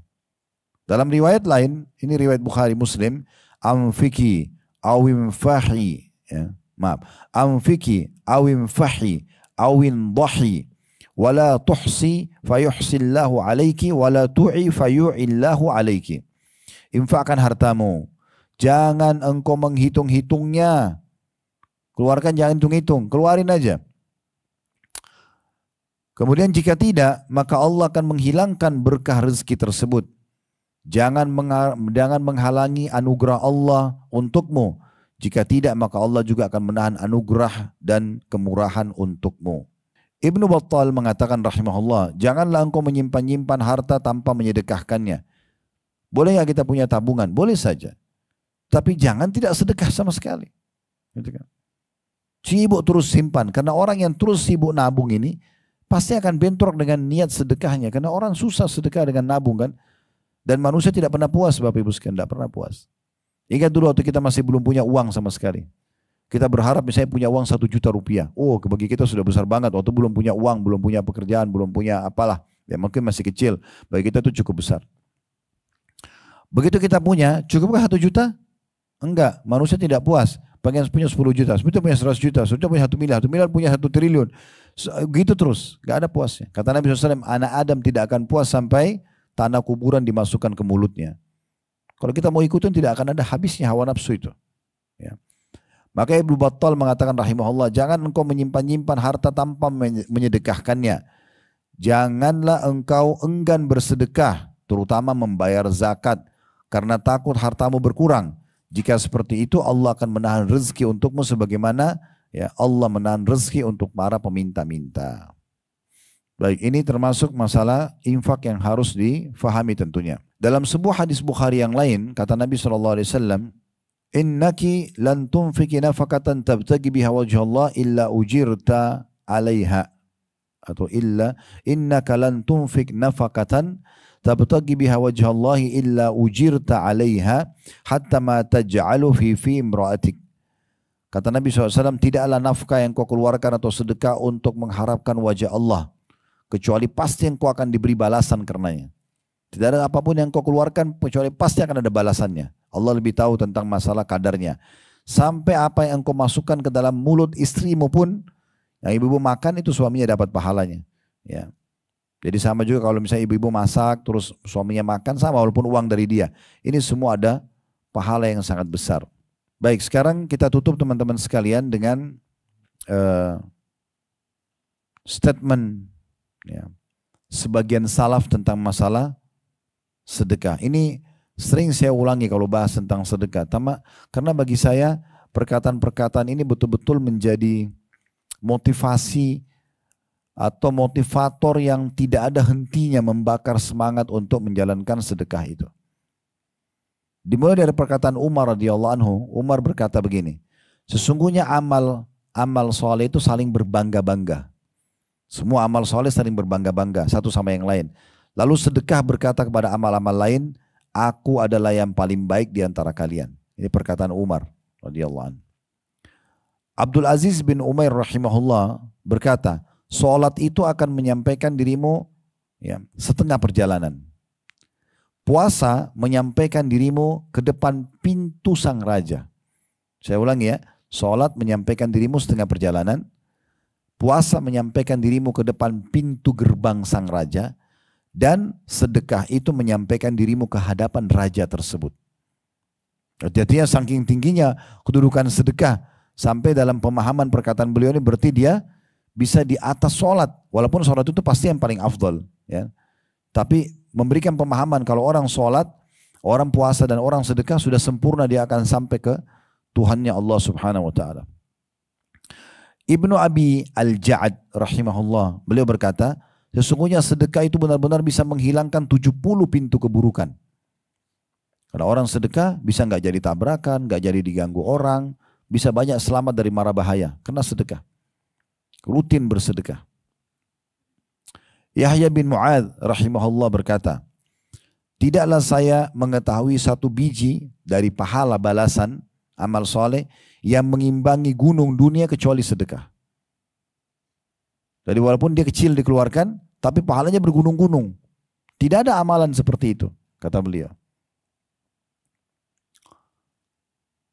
Dalam riwayat lain, ini riwayat Bukhari Muslim, amfiki awim fahi, ya, maaf, amfiki awim fahi awin dahi, wala tuhsi fayuhsillahu alaiki, wala tu'i fayu'illahu alaiki. Infakkan hartamu. Jangan engkau menghitung-hitungnya. Keluarkan, jangan hitung-hitung. Keluarin aja. Kemudian jika tidak, maka Allah akan menghilangkan berkah rezeki tersebut. Jangan menghalangi anugerah Allah untukmu. Jika tidak, maka Allah juga akan menahan anugerah dan kemurahan untukmu. Ibnu Battal mengatakan rahimahullah, janganlah engkau menyimpan-nyimpan harta tanpa menyedekahkannya. Boleh ya kita punya tabungan? Boleh saja. Tapi jangan tidak sedekah sama sekali. Gitu kan? Sibuk terus simpan. Karena orang yang terus sibuk nabung ini pasti akan bentrok dengan niat sedekahnya. Karena orang susah sedekah dengan nabung kan. Dan manusia tidak pernah puas, Bapak Ibu sekalian. Tidak pernah puas. Ingat dulu waktu kita masih belum punya uang sama sekali. Kita berharap misalnya punya uang 1 juta rupiah. Oh, bagi kita sudah besar banget. Waktu belum punya uang, belum punya pekerjaan, belum punya apalah. Ya mungkin masih kecil. Bagi kita itu cukup besar. Begitu kita punya, cukupkah 1 juta? Enggak, manusia tidak puas. Pengen punya 10 juta, 10 juta punya 100 juta, 100 juta punya 1 miliar, 1 miliar punya 1 triliun. Gitu terus, gak ada puasnya. Kata Nabi SAW, anak Adam tidak akan puas sampai tanah kuburan dimasukkan ke mulutnya. Kalau kita mau ikutin tidak akan ada habisnya hawa nafsu itu. Ya. Maka Ibnu Battal mengatakan rahimahullah, jangan engkau menyimpan-nyimpan harta tanpa menyedekahkannya. Janganlah engkau enggan bersedekah, terutama membayar zakat, karena takut hartamu berkurang. Jika seperti itu Allah akan menahan rezeki untukmu sebagaimana ya Allah menahan rezeki untuk para peminta-minta. Baik, ini termasuk masalah infak yang harus difahami tentunya. Dalam sebuah hadis Bukhari yang lain kata Nabi SAW, innaki lan tunfiki nafakatan tabtagi biha wajhallah illa ujirta alaiha. Atau illa innaka lan tunfik nafakatan tabtagi biha wajhallahi illa ujirta alaiha hatta ma taj'alu fi imra'atik. Kata Nabi SAW, tidaklah nafkah yang kau keluarkan atau sedekah untuk mengharapkan wajah Allah, kecuali pasti yang kau akan diberi balasan karenanya. Tidak ada apapun yang kau keluarkan, kecuali pasti akan ada balasannya. Allah lebih tahu tentang masalah kadarnya. Sampai apa yang kau masukkan ke dalam mulut istrimu pun, yang ibu-ibu makan itu suaminya dapat pahalanya. Ya. Jadi sama juga kalau misalnya ibu-ibu masak terus suaminya makan sama walaupun uang dari dia. Ini semua ada pahala yang sangat besar. Baik, sekarang kita tutup teman-teman sekalian dengan statement ya, sebagian salaf tentang masalah sedekah. Ini sering saya ulangi kalau bahas tentang sedekah. Karena bagi saya perkataan-perkataan ini betul-betul menjadi motivasi atau motivator yang tidak ada hentinya membakar semangat untuk menjalankan sedekah itu. Dimulai dari perkataan Umar radhiyallahu anhu. Umar berkata begini, sesungguhnya amal soleh itu saling berbangga-bangga. Semua amal soleh saling berbangga-bangga satu sama yang lain. Lalu sedekah berkata kepada amal-amal lain, aku adalah yang paling baik di antara kalian. Ini perkataan Umar radhiyallahu anhu. Abdul Aziz bin Umair rahimahullah berkata, sholat itu akan menyampaikan dirimu ya, setengah perjalanan. Puasa menyampaikan dirimu ke depan pintu sang raja. Saya ulangi ya, sholat menyampaikan dirimu setengah perjalanan. Puasa menyampaikan dirimu ke depan pintu gerbang sang raja. Dan sedekah itu menyampaikan dirimu ke hadapan raja tersebut. Artinya saking tingginya kedudukan sedekah. Sampai dalam pemahaman perkataan beliau ini berarti dia bisa di atas sholat. Walaupun sholat itu pasti yang paling afdal. Ya. Tapi memberikan pemahaman kalau orang sholat, orang puasa dan orang sedekah sudah sempurna, dia akan sampai ke Tuhannya Allah subhanahu wa ta'ala. Ibnu Abi Al-Ja'ad rahimahullah, beliau berkata, sesungguhnya sedekah itu benar-benar bisa menghilangkan 70 pintu keburukan. Karena orang sedekah bisa nggak jadi tabrakan, nggak jadi diganggu orang, bisa banyak selamat dari mara bahaya karena sedekah. Rutin bersedekah. Yahya bin Mu'adz rahimahullah berkata, tidaklah saya mengetahui satu biji dari pahala balasan amal soleh yang mengimbangi gunung dunia kecuali sedekah. Jadi walaupun dia kecil dikeluarkan, tapi pahalanya bergunung-gunung. Tidak ada amalan seperti itu, kata beliau.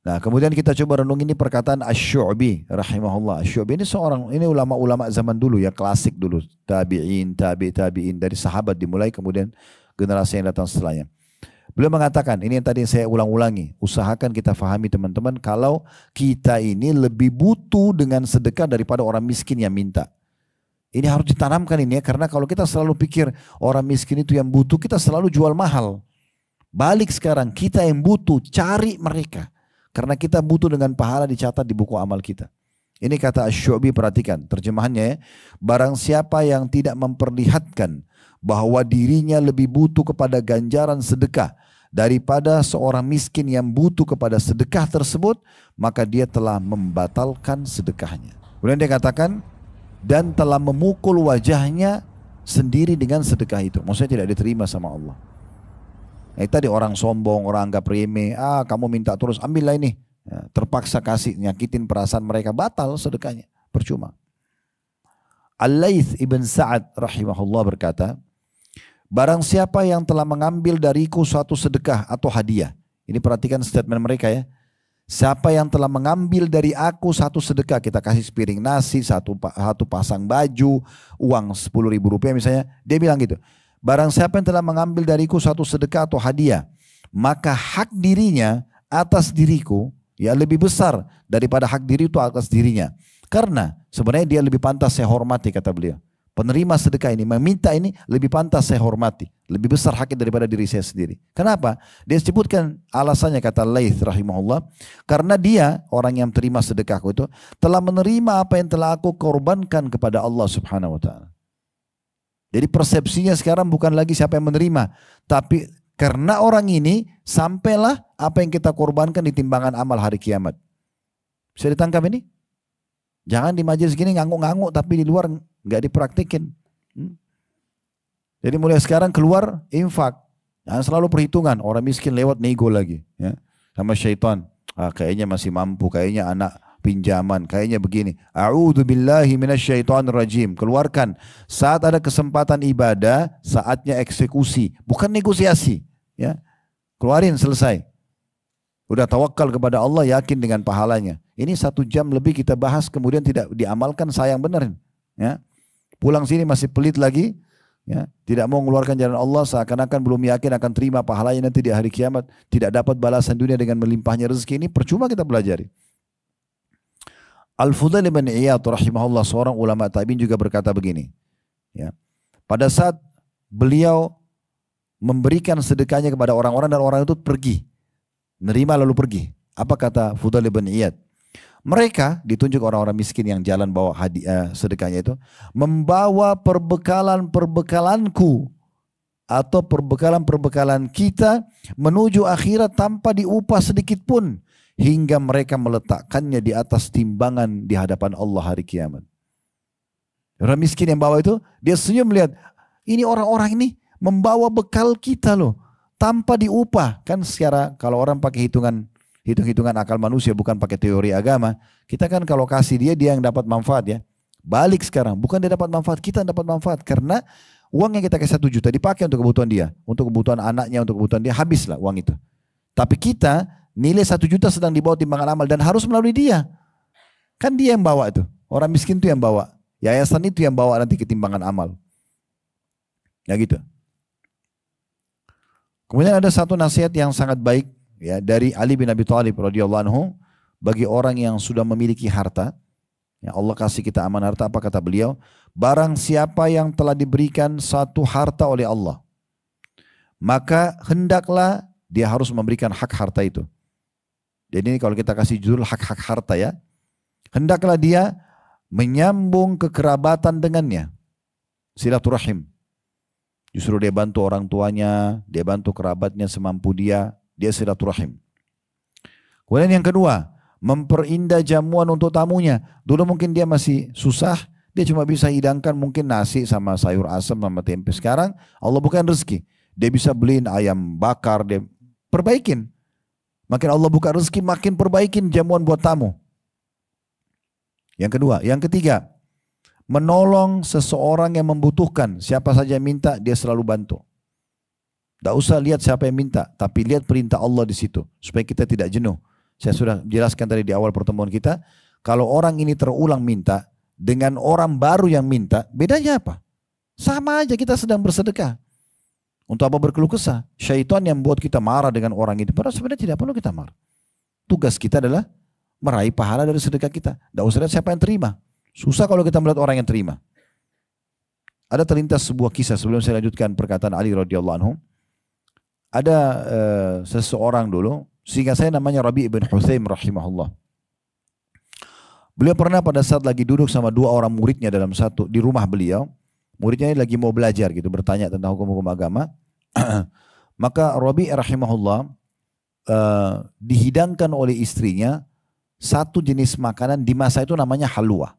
Nah, kemudian kita coba renung ini perkataan Asy-Syu'bi rahimahullah. Asy-Syu'bi ini ulama-ulama zaman dulu ya, klasik dulu, tabi'in, tabi'in dari sahabat dimulai kemudian generasi yang datang setelahnya. Beliau mengatakan, ini yang tadi saya ulang-ulangi, usahakan kita fahami teman-teman, kalau kita ini lebih butuh dengan sedekah daripada orang miskin yang minta. Ini harus ditanamkan ini ya, karena kalau kita selalu pikir orang miskin itu yang butuh, kita selalu jual mahal. Balik sekarang, kita yang butuh, cari mereka. Karena kita butuh dengan pahala dicatat di buku amal kita. Ini kata Asy-Syu'bi, perhatikan terjemahannya ya. Barang siapa yang tidak memperlihatkan bahwa dirinya lebih butuh kepada ganjaran sedekah daripada seorang miskin yang butuh kepada sedekah tersebut, maka dia telah membatalkan sedekahnya. Kemudian dia katakan, dan telah memukul wajahnya sendiri dengan sedekah itu. Maksudnya tidak diterima sama Allah. Nah, tadi orang sombong, orang anggap remeh, kamu minta terus, ambillah ini. Ya, terpaksa kasih, nyakitin perasaan mereka, batal sedekahnya, percuma. Al-Laits ibn Sa'ad rahimahullah berkata, barang siapa yang telah mengambil dariku suatu sedekah atau hadiah. Ini perhatikan statement mereka ya. Siapa yang telah mengambil dari aku satu sedekah, kita kasih sepiring nasi, satu pasang baju, uang 10.000 rupiah misalnya. Dia bilang gitu. Barang siapa yang telah mengambil dariku satu sedekah atau hadiah, maka hak dirinya atas diriku ya lebih besar daripada hak diri itu atas dirinya. Karena sebenarnya dia lebih pantas saya hormati, kata beliau. Penerima sedekah ini, meminta ini lebih pantas saya hormati. Lebih besar haknya daripada diri saya sendiri. Kenapa? Dia sebutkan alasannya, kata Laits rahimahullah. Karena dia, orang yang terima sedekahku itu, telah menerima apa yang telah aku korbankan kepada Allah subhanahu wa ta'ala. Jadi persepsinya sekarang bukan lagi siapa yang menerima. Tapi karena orang ini, sampailah apa yang kita korbankan di timbangan amal hari kiamat. Bisa ditangkap ini? Jangan di majelis gini ngangguk-ngangguk tapi di luar nggak dipraktikin. Jadi mulai sekarang keluar infak. Jangan selalu perhitungan. Orang miskin lewat nego lagi. Ya. Sama syaitan. Kayaknya masih mampu. Kayaknya anak pinjaman. Kayaknya begini. A'udzubillahi minasyaitonir rajim. Keluarkan. Saat ada kesempatan ibadah, saatnya eksekusi. Bukan negosiasi. Ya. Keluarin, selesai. Udah tawakal kepada Allah, yakin dengan pahalanya. Ini 1 jam lebih kita bahas, kemudian tidak diamalkan, sayang bener. Ya. Pulang sini masih pelit lagi. Ya. Tidak mau mengeluarkan jalan Allah, seakan-akan belum yakin akan terima pahalanya nanti di hari kiamat. Tidak dapat balasan dunia dengan melimpahnya rezeki ini, percuma kita pelajari. Al-Fudail bin Iyad rahimahullah, seorang ulama tabi'in juga berkata begini. Ya. Pada saat beliau memberikan sedekahnya kepada orang-orang dan orang itu pergi. Nerima lalu pergi. Apa kata Fudail bin Iyad? Mereka ditunjuk orang-orang miskin yang jalan bawa hadiah sedekahnya itu. Membawa perbekalan-perbekalanku. Atau perbekalan-perbekalan kita menuju akhirat tanpa diupah sedikit pun. Hingga mereka meletakkannya di atas timbangan di hadapan Allah hari kiamat. Orang miskin yang bawa itu, dia senyum melihat. Ini orang-orang ini membawa bekal kita loh. Tanpa diupah. Kan secara kalau orang pakai hitung-hitungan akal manusia, bukan pakai teori agama. Kita kan kalau kasih dia yang dapat manfaat ya. Balik sekarang, bukan dia dapat manfaat, kita yang dapat manfaat. Karena uang yang kita kasih 1 juta dipakai untuk kebutuhan dia. Untuk kebutuhan anaknya, untuk kebutuhan dia, habislah uang itu. Tapi kita, nilai 1 juta sedang dibawa timbangan amal dan harus melalui dia. Kan dia yang bawa itu. Orang miskin itu yang bawa. Yayasan itu yang bawa nanti ke timbangan amal. Ya gitu. Kemudian ada satu nasihat yang sangat baik ya dari Ali bin Abi Thalib radhiyallahu anhu bagi orang yang sudah memiliki harta. Ya, Allah kasih kita aman harta, apa kata beliau? Barang siapa yang telah diberikan satu harta oleh Allah, maka hendaklah dia harus memberikan hak harta itu. Jadi ini kalau kita kasih judul hak-hak harta ya. Hendaklah dia menyambung kekerabatan dengannya. Silaturahim. Justru dia bantu orang tuanya, dia bantu kerabatnya semampu dia silaturahim. Kemudian yang kedua, memperindah jamuan untuk tamunya. Dulu mungkin dia masih susah, dia cuma bisa hidangkan mungkin nasi sama sayur asam sama tempe. Sekarang Allah bukan rezeki. Dia bisa beliin ayam bakar, dia perbaikin. Makin Allah buka rezeki, makin perbaikin jamuan buat tamu. Yang kedua. Yang ketiga, menolong seseorang yang membutuhkan. Siapa saja minta, dia selalu bantu. Tidak usah lihat siapa yang minta, tapi lihat perintah Allah di situ. Supaya kita tidak jenuh. Saya sudah jelaskan tadi di awal pertemuan kita. Kalau orang ini terulang minta, dengan orang baru yang minta, bedanya apa? Sama aja kita sedang bersedekah. Untuk apa berkeluh kesah? Syaitan yang buat kita marah dengan orang itu. Padahal sebenarnya tidak perlu kita marah. Tugas kita adalah meraih pahala dari sedekah kita. Tidak usah lihat siapa yang terima. Susah kalau kita melihat orang yang terima. Ada terlintas sebuah kisah sebelum saya lanjutkan perkataan Ali radhiyallahu anhu. Ada seseorang dulu, sehingga saya namanya Rabi' bin Huthaim rahimahullah. Beliau pernah pada saat lagi duduk sama dua orang muridnya di rumah beliau. Muridnya ini lagi mau belajar gitu, bertanya tentang hukum-hukum agama. Maka Rabi' rahimahullah dihidangkan oleh istrinya satu jenis makanan di masa itu namanya halwa.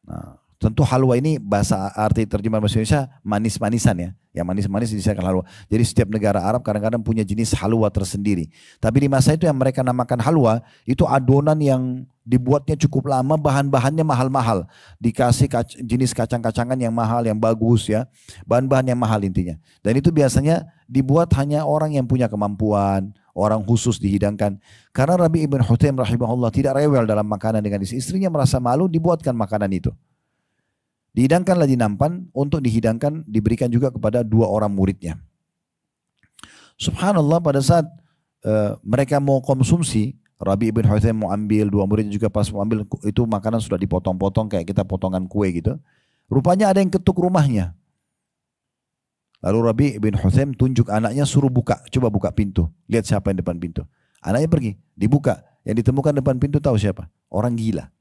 Nah, tentu halwa ini bahasa arti terjemahan bahasa Indonesia manis-manisan ya. Yang manis-manis disebut halwa. Jadi setiap negara Arab kadang-kadang punya jenis halwa tersendiri. Tapi di masa itu yang mereka namakan halwa itu adonan yang dibuatnya cukup lama, bahan-bahannya mahal-mahal. Dikasih jenis kacang-kacangan yang mahal, yang bagus ya. Bahan-bahan yang mahal intinya. Dan itu biasanya dibuat hanya orang yang punya kemampuan, orang khusus dihidangkan. Karena Rabi' ibn Huthaim rahimahullah tidak rewel dalam makanan dengan istrinya, merasa malu dibuatkan makanan itu. Dihidangkanlah di nampan untuk dihidangkan, diberikan juga kepada dua orang muridnya. Subhanallah pada saat mereka mau konsumsi, Rabi' ibn Huthaim mau ambil, dua muridnya juga pas mau ambil, itu makanan sudah dipotong-potong kayak kita potongan kue gitu. Rupanya ada yang ketuk rumahnya. Lalu Rabi' ibn Huthaim tunjuk anaknya suruh buka, coba buka pintu. Lihat siapa yang depan pintu. Anaknya pergi, dibuka. Yang ditemukan depan pintu tahu siapa? Orang gila.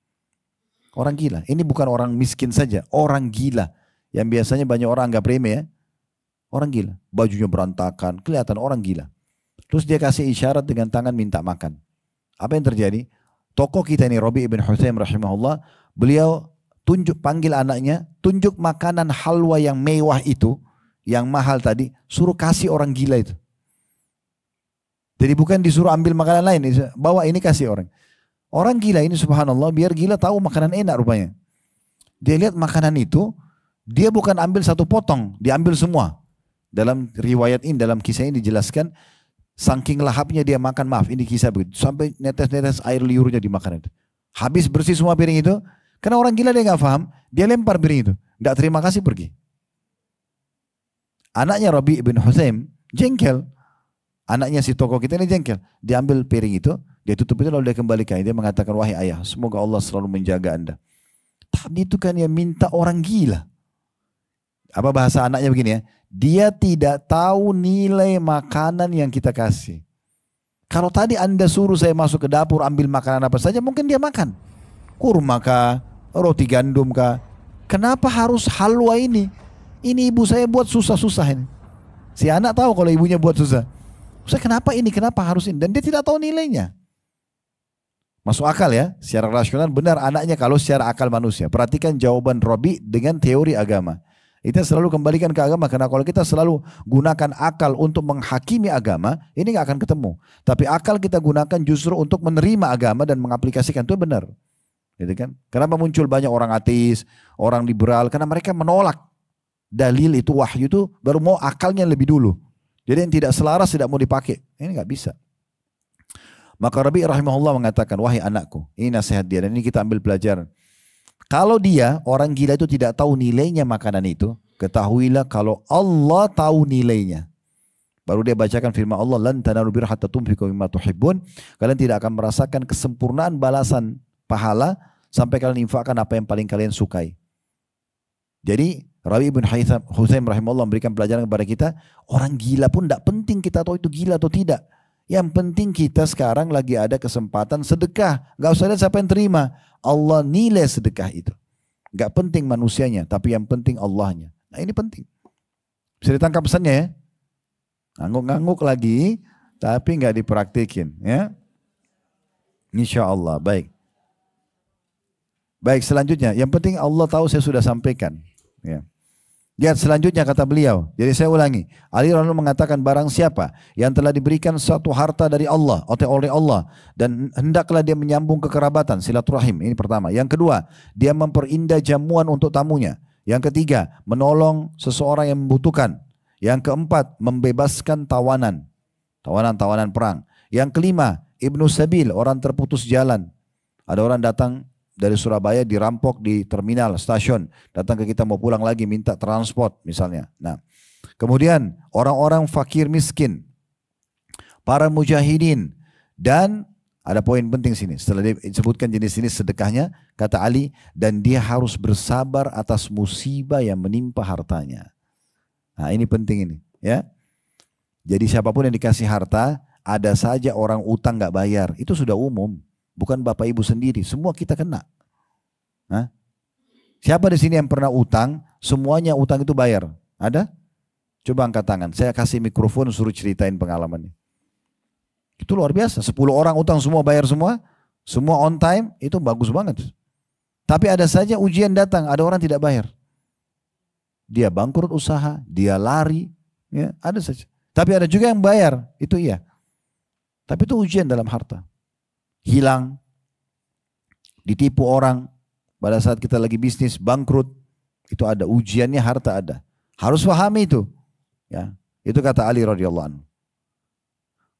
Orang gila. Ini bukan orang miskin saja, orang gila. Yang biasanya banyak orang anggap remeh ya. Orang gila. Bajunya berantakan, kelihatan orang gila. Terus dia kasih isyarat dengan tangan minta makan. Apa yang terjadi? Tokoh kita ini Rabi' ibn Huthaim rahimahullah, beliau panggil anaknya, tunjuk makanan halwa yang mewah itu, yang mahal tadi, suruh kasih orang gila itu. Jadi bukan disuruh ambil makanan lain, bawa ini kasih orang. Orang gila ini subhanallah, biar gila tahu makanan enak rupanya. Dia lihat makanan itu, dia bukan ambil satu potong, diambil semua. Dalam riwayat ini, dalam kisah ini dijelaskan, saking lahapnya dia makan, maaf ini kisah begitu, sampai netes-netes air liurnya dimakan itu. Habis bersih semua piring itu, karena orang gila dia nggak paham, dia lempar piring itu, nggak terima kasih pergi. Anaknya Rabi' ibn Huthaim jengkel, anaknya si tokoh kita ini jengkel, dia ambil piring itu, dia tutup itu lalu dia kembalikan, dia mengatakan wahai ayah, semoga Allah selalu menjaga anda. Tadi itu kan yang minta orang gila. Apa bahasa anaknya begini ya, dia tidak tahu nilai makanan yang kita kasih. Kalau tadi anda suruh saya masuk ke dapur ambil makanan apa saja, mungkin dia makan. Kurma kah, roti gandum kah. Kenapa harus halwa ini? Ini ibu saya buat susah-susah ini. Si anak tahu kalau ibunya buat susah. Saya kenapa ini, kenapa harus ini? Dan dia tidak tahu nilainya. Masuk akal ya, secara rasional benar anaknya kalau secara akal manusia. Perhatikan jawaban Rabi' dengan teori agama. Kita selalu kembalikan ke agama, karena kalau kita selalu gunakan akal untuk menghakimi agama, ini nggak akan ketemu. Tapi akal kita gunakan justru untuk menerima agama dan mengaplikasikan, itu benar. Gitu kan? Kenapa muncul banyak orang ateis, orang liberal? Karena mereka menolak dalil itu, wahyu itu, baru mau akalnya lebih dulu. Jadi yang tidak selaras tidak mau dipakai. Ini nggak bisa. Maka Rabi' rahimahullah mengatakan, wahai anakku, ini nasihat dia dan ini kita ambil pelajaran. Kalau dia, orang gila itu tidak tahu nilainya makanan itu, ketahuilah kalau Allah tahu nilainya. Baru dia bacakan firman Allah, lan tanalul birra hatta tunfiqu mimma tuhibbun. Kalian tidak akan merasakan kesempurnaan balasan pahala sampai kalian infakkan apa yang paling kalian sukai. Jadi Rabi' ibn Huthaim rahimahullah memberikan pelajaran kepada kita, orang gila pun tidak penting kita tahu itu gila atau tidak. Yang penting kita sekarang lagi ada kesempatan sedekah. Gak usah lihat siapa yang terima. Allah nilai sedekah itu. Gak penting manusianya, tapi yang penting Allahnya. Nah ini penting. Bisa ditangkap pesannya ya. Ngangguk-ngangguk lagi, tapi gak dipraktikin. Ya. Insya Allah, baik. Baik, selanjutnya. Yang penting Allah tahu saya sudah sampaikan. Ya. Lihat selanjutnya kata beliau. Jadi saya ulangi. Ali radhiyallahu mengatakan barang siapa yang telah diberikan suatu harta dari Allah oleh Allah dan hendaklah dia menyambung kekerabatan, silaturahim. Ini pertama. Yang kedua, dia memperindah jamuan untuk tamunya. Yang ketiga, menolong seseorang yang membutuhkan. Yang keempat, membebaskan tawanan. Tawanan perang. Yang kelima, Ibnu Sabil, orang terputus jalan. Ada orang datang dari Surabaya dirampok di terminal stasiun, datang ke kita mau pulang lagi minta transport misalnya. Nah, Kemudian orang-orang fakir miskin, para mujahidin, dan ada poin penting sini. Setelah disebutkan jenis-jenis sedekahnya, kata Ali, dan dia harus bersabar atas musibah yang menimpa hartanya. Nah ini penting ini, ya. Jadi siapapun yang dikasih harta, ada saja orang utang nggak bayar, itu sudah umum. Bukan bapak ibu sendiri, semua kita kena. Hah? Siapa di sini yang pernah utang, semuanya utang itu bayar? Ada? Coba angkat tangan, saya kasih mikrofon suruh ceritain pengalamannya. Itu luar biasa, 10 orang utang semua bayar semua on time, itu bagus banget. Tapi ada saja ujian datang, ada orang tidak bayar. Dia bangkrut usaha, dia lari, ya, ada saja. Tapi ada juga yang bayar, itu iya. Tapi itu ujian dalam harta. Hilang, ditipu orang, pada saat kita lagi bisnis bangkrut, itu ada ujiannya, harta ada. Harus pahami itu. Ya, itu kata Ali radhiyallahu anhu.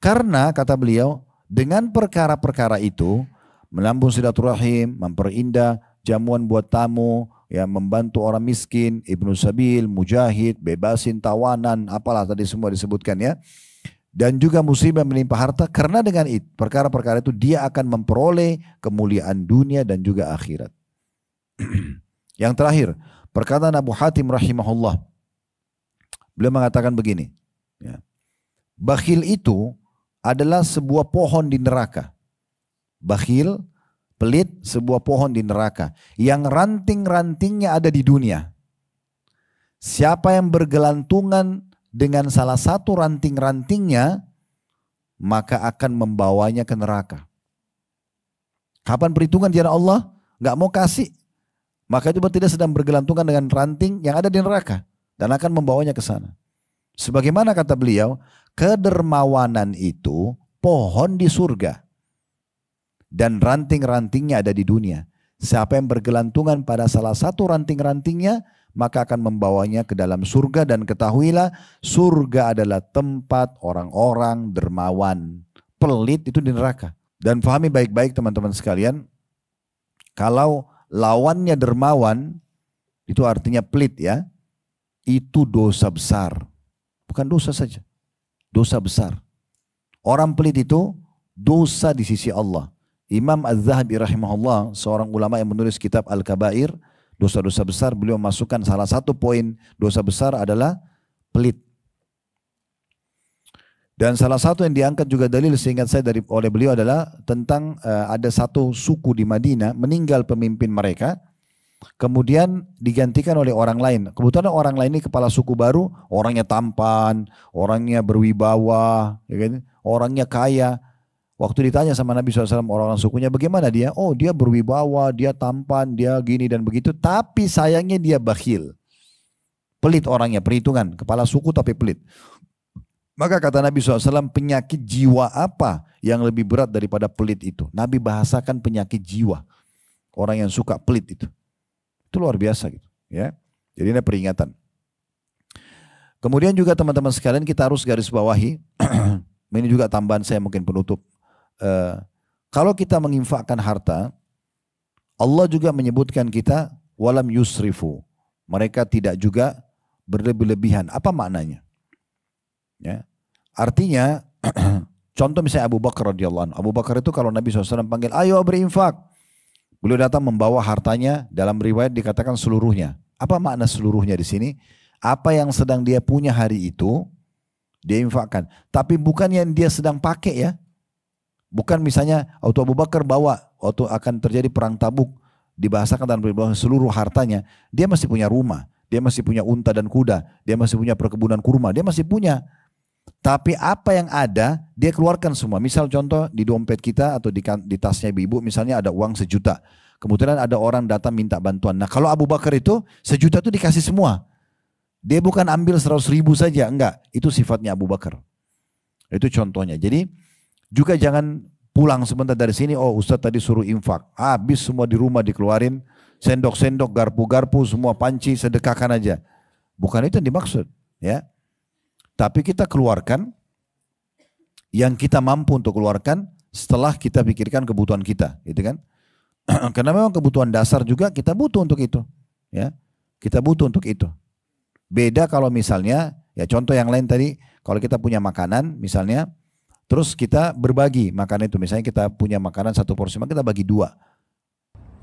Karena kata beliau, dengan perkara-perkara itu, melambung silaturahim, memperindah jamuan buat tamu, ya, membantu orang miskin, ibnu sabil, mujahid, bebasin tawanan, apalah tadi semua disebutkan ya. Dan juga musibah menimpa harta, karena dengan perkara-perkara itu dia akan memperoleh kemuliaan dunia dan juga akhirat. Yang terakhir, perkataan Abu Hatim rahimahullah. Beliau mengatakan begini, ya, bakhil itu adalah sebuah pohon di neraka. Bakhil, pelit, sebuah pohon di neraka. Yang ranting-rantingnya ada di dunia. Siapa yang bergelantungan dengan salah satu ranting-rantingnya, maka akan membawanya ke neraka. Kapan perhitungan di hadapan Allah? Gak mau kasih. Maka itu berarti dia sedang bergelantungan dengan ranting yang ada di neraka. Dan akan membawanya ke sana. Sebagaimana kata beliau, kedermawanan itu pohon di surga. Dan ranting-rantingnya ada di dunia. Siapa yang bergelantungan pada salah satu ranting-rantingnya, maka akan membawanya ke dalam surga. Dan ketahuilah, surga adalah tempat orang-orang dermawan. Pelit itu di neraka. Dan pahami baik-baik teman-teman sekalian, kalau lawannya dermawan, itu artinya pelit ya, itu dosa besar. Bukan dosa saja, dosa besar. Orang pelit itu dosa di sisi Allah. Imam Az-Zahabi rahimahullah, seorang ulama yang menulis kitab Al-Kabair, dosa-dosa besar, beliau masukkan salah satu poin dosa besar adalah pelit. Dan salah satu yang diangkat juga dalil seingat saya oleh beliau adalah tentang ada satu suku di Madinah, meninggal pemimpin mereka, kemudian digantikan oleh orang lain. Kebetulan orang lain ini kepala suku baru, orangnya tampan, orangnya berwibawa, ya kan? Orangnya kaya. Waktu ditanya sama Nabi SAW orang-orang sukunya, bagaimana dia? Oh, dia berwibawa, dia tampan, dia gini dan begitu. Tapi sayangnya dia bakhil. Pelit orangnya, perhitungan. Kepala suku tapi pelit. Maka kata Nabi SAW, penyakit jiwa apa yang lebih berat daripada pelit itu? Nabi bahasakan penyakit jiwa. Orang yang suka pelit itu. Itu luar biasa gitu. Ya. Jadi ini peringatan. Kemudian juga teman-teman sekalian kita harus garis bawahi. Ini juga tambahan saya mungkin penutup. Kalau kita menginfakkan harta, Allah juga menyebutkan kita walam yusrifu. Mereka tidak juga berlebih-lebihan. Apa maknanya? Ya. Artinya, contoh misalnya Abu Bakar radhiyallahu anhu. Abu Bakar itu kalau Nabi SAW panggil, ayo berinfak. Beliau datang membawa hartanya, dalam riwayat dikatakan seluruhnya. Apa makna seluruhnya di sini? Apa yang sedang dia punya hari itu, dia infakkan. Tapi bukan yang dia sedang pakai ya. Bukan misalnya waktu Abu Bakar bawa, waktu akan terjadi perang Tabuk, dibahasakan dalam seluruh hartanya, dia masih punya rumah, dia masih punya unta dan kuda, dia masih punya perkebunan kurma, dia masih punya. Tapi apa yang ada, dia keluarkan semua. Misal contoh di dompet kita atau di tasnya ibu, misalnya ada uang 1 juta. Kemudian ada orang datang minta bantuan. Nah kalau Abu Bakar itu 1 juta itu dikasih semua. Dia bukan ambil 100.000 saja, enggak. Itu sifatnya Abu Bakar. Itu contohnya. Jadi juga jangan pulang sebentar dari sini, oh Ustadz tadi suruh infak. Habis semua di rumah dikeluarin, sendok-sendok, garpu-garpu, semua panci, sedekahkan aja. Bukan itu yang dimaksud. Ya. Tapi kita keluarkan yang kita mampu untuk keluarkan setelah kita pikirkan kebutuhan kita. Gitu kan? Karena memang kebutuhan dasar juga kita butuh untuk itu. Ya. Kita butuh untuk itu. Beda kalau misalnya Ya contoh yang lain tadi, kalau kita punya makanan misalnya, terus kita berbagi makanan itu. Misalnya kita punya makanan satu porsi, maka kita bagi dua.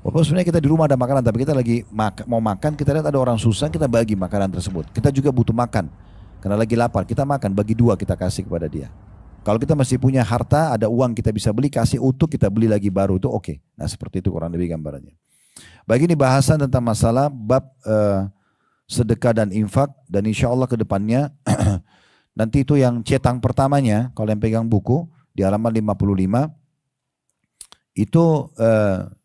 Walaupun sebenarnya kita di rumah ada makanan, tapi kita lagi mau makan, kita lihat ada orang susah, kita bagi makanan tersebut. Kita juga butuh makan, karena lagi lapar, kita makan, bagi dua kita kasih kepada dia. Kalau kita masih punya harta, ada uang kita bisa beli, kasih utuh, kita beli lagi baru, itu oke. Nah seperti itu kurang lebih gambarannya. Baik, ini bahasan tentang masalah bab sedekah dan infak, dan insya Allah ke depannya, nanti itu yang cetang pertamanya, kalau yang pegang buku, di halaman 55, itu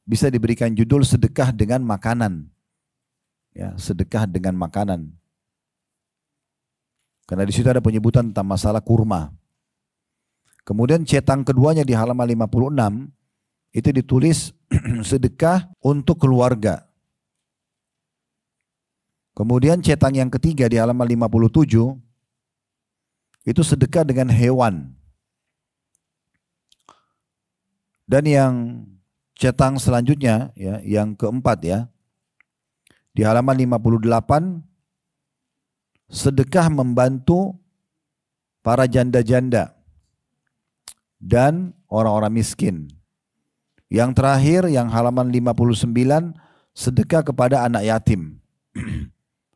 bisa diberikan judul sedekah dengan makanan. Ya, sedekah dengan makanan. Karena di situ ada penyebutan tentang masalah kurma. Kemudian cetang keduanya di halaman 56 itu ditulis sedekah untuk keluarga. Kemudian cetang yang ketiga di halaman 57 itu sedekah dengan hewan. Dan yang cetang selanjutnya, ya, yang keempat ya, di halaman 58, sedekah membantu para janda-janda dan orang-orang miskin. Yang terakhir, yang halaman 59, sedekah kepada anak yatim.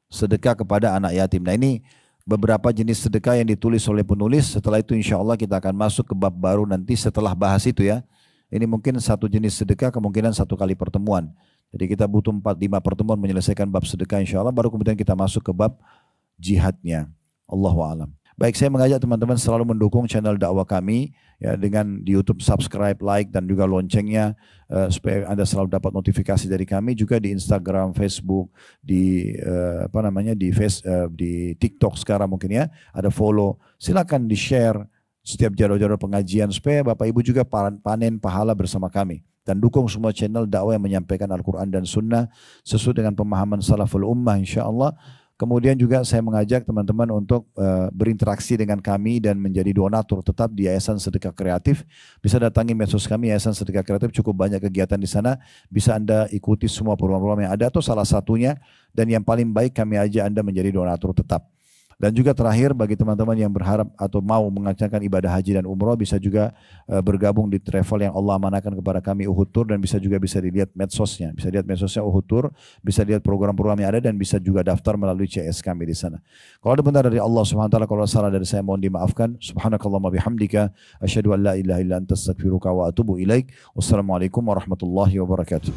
Sedekah kepada anak yatim. Nah ini beberapa jenis sedekah yang ditulis oleh penulis. Setelah itu insya Allah kita akan masuk ke bab baru nanti setelah bahas itu ya. Ini mungkin satu jenis sedekah, kemungkinan satu kali pertemuan. Jadi kita butuh 4-5 pertemuan menyelesaikan bab sedekah insya Allah, baru kemudian kita masuk ke bab jihadnya. Allahu a'lam. Baik, saya mengajak teman-teman selalu mendukung channel dakwah kami ya, dengan di YouTube subscribe, like dan juga loncengnya supaya Anda selalu dapat notifikasi dari kami, juga di Instagram, Facebook, di di TikTok sekarang mungkin ya, ada follow. Silakan di-share setiap jadwal-jadwal pengajian supaya Bapak Ibu juga panen pahala bersama kami. Dan dukung semua channel dakwah yang menyampaikan Al-Quran dan Sunnah sesuai dengan pemahaman salaful ummah insyaAllah. Kemudian juga saya mengajak teman-teman untuk berinteraksi dengan kami dan menjadi donatur tetap di Yayasan Sedekah Kreatif. Bisa datangi medsos kami, Yayasan Sedekah Kreatif, cukup banyak kegiatan di sana. Bisa Anda ikuti semua program-program yang ada atau salah satunya. Dan yang paling baik kami ajak Anda menjadi donatur tetap. Dan juga terakhir bagi teman-teman yang berharap atau mau mengajarkan ibadah haji dan umroh, bisa juga bergabung di travel yang Allah amanahkan kepada kami, Uhud Tour, dan bisa dilihat medsosnya. Bisa lihat medsosnya Uhud Tour, bisa lihat program-program yang ada, dan bisa juga daftar melalui CS kami di sana. Kalau ada benar dari Allah Subhanahu wa taala, kalau salah dari saya mohon dimaafkan. Subhanakallahumma bihamdika asyhadu an la ilaha illa anta astaghfiruka wa atubu ilaik. Wassalamualaikum warahmatullahi wabarakatuh.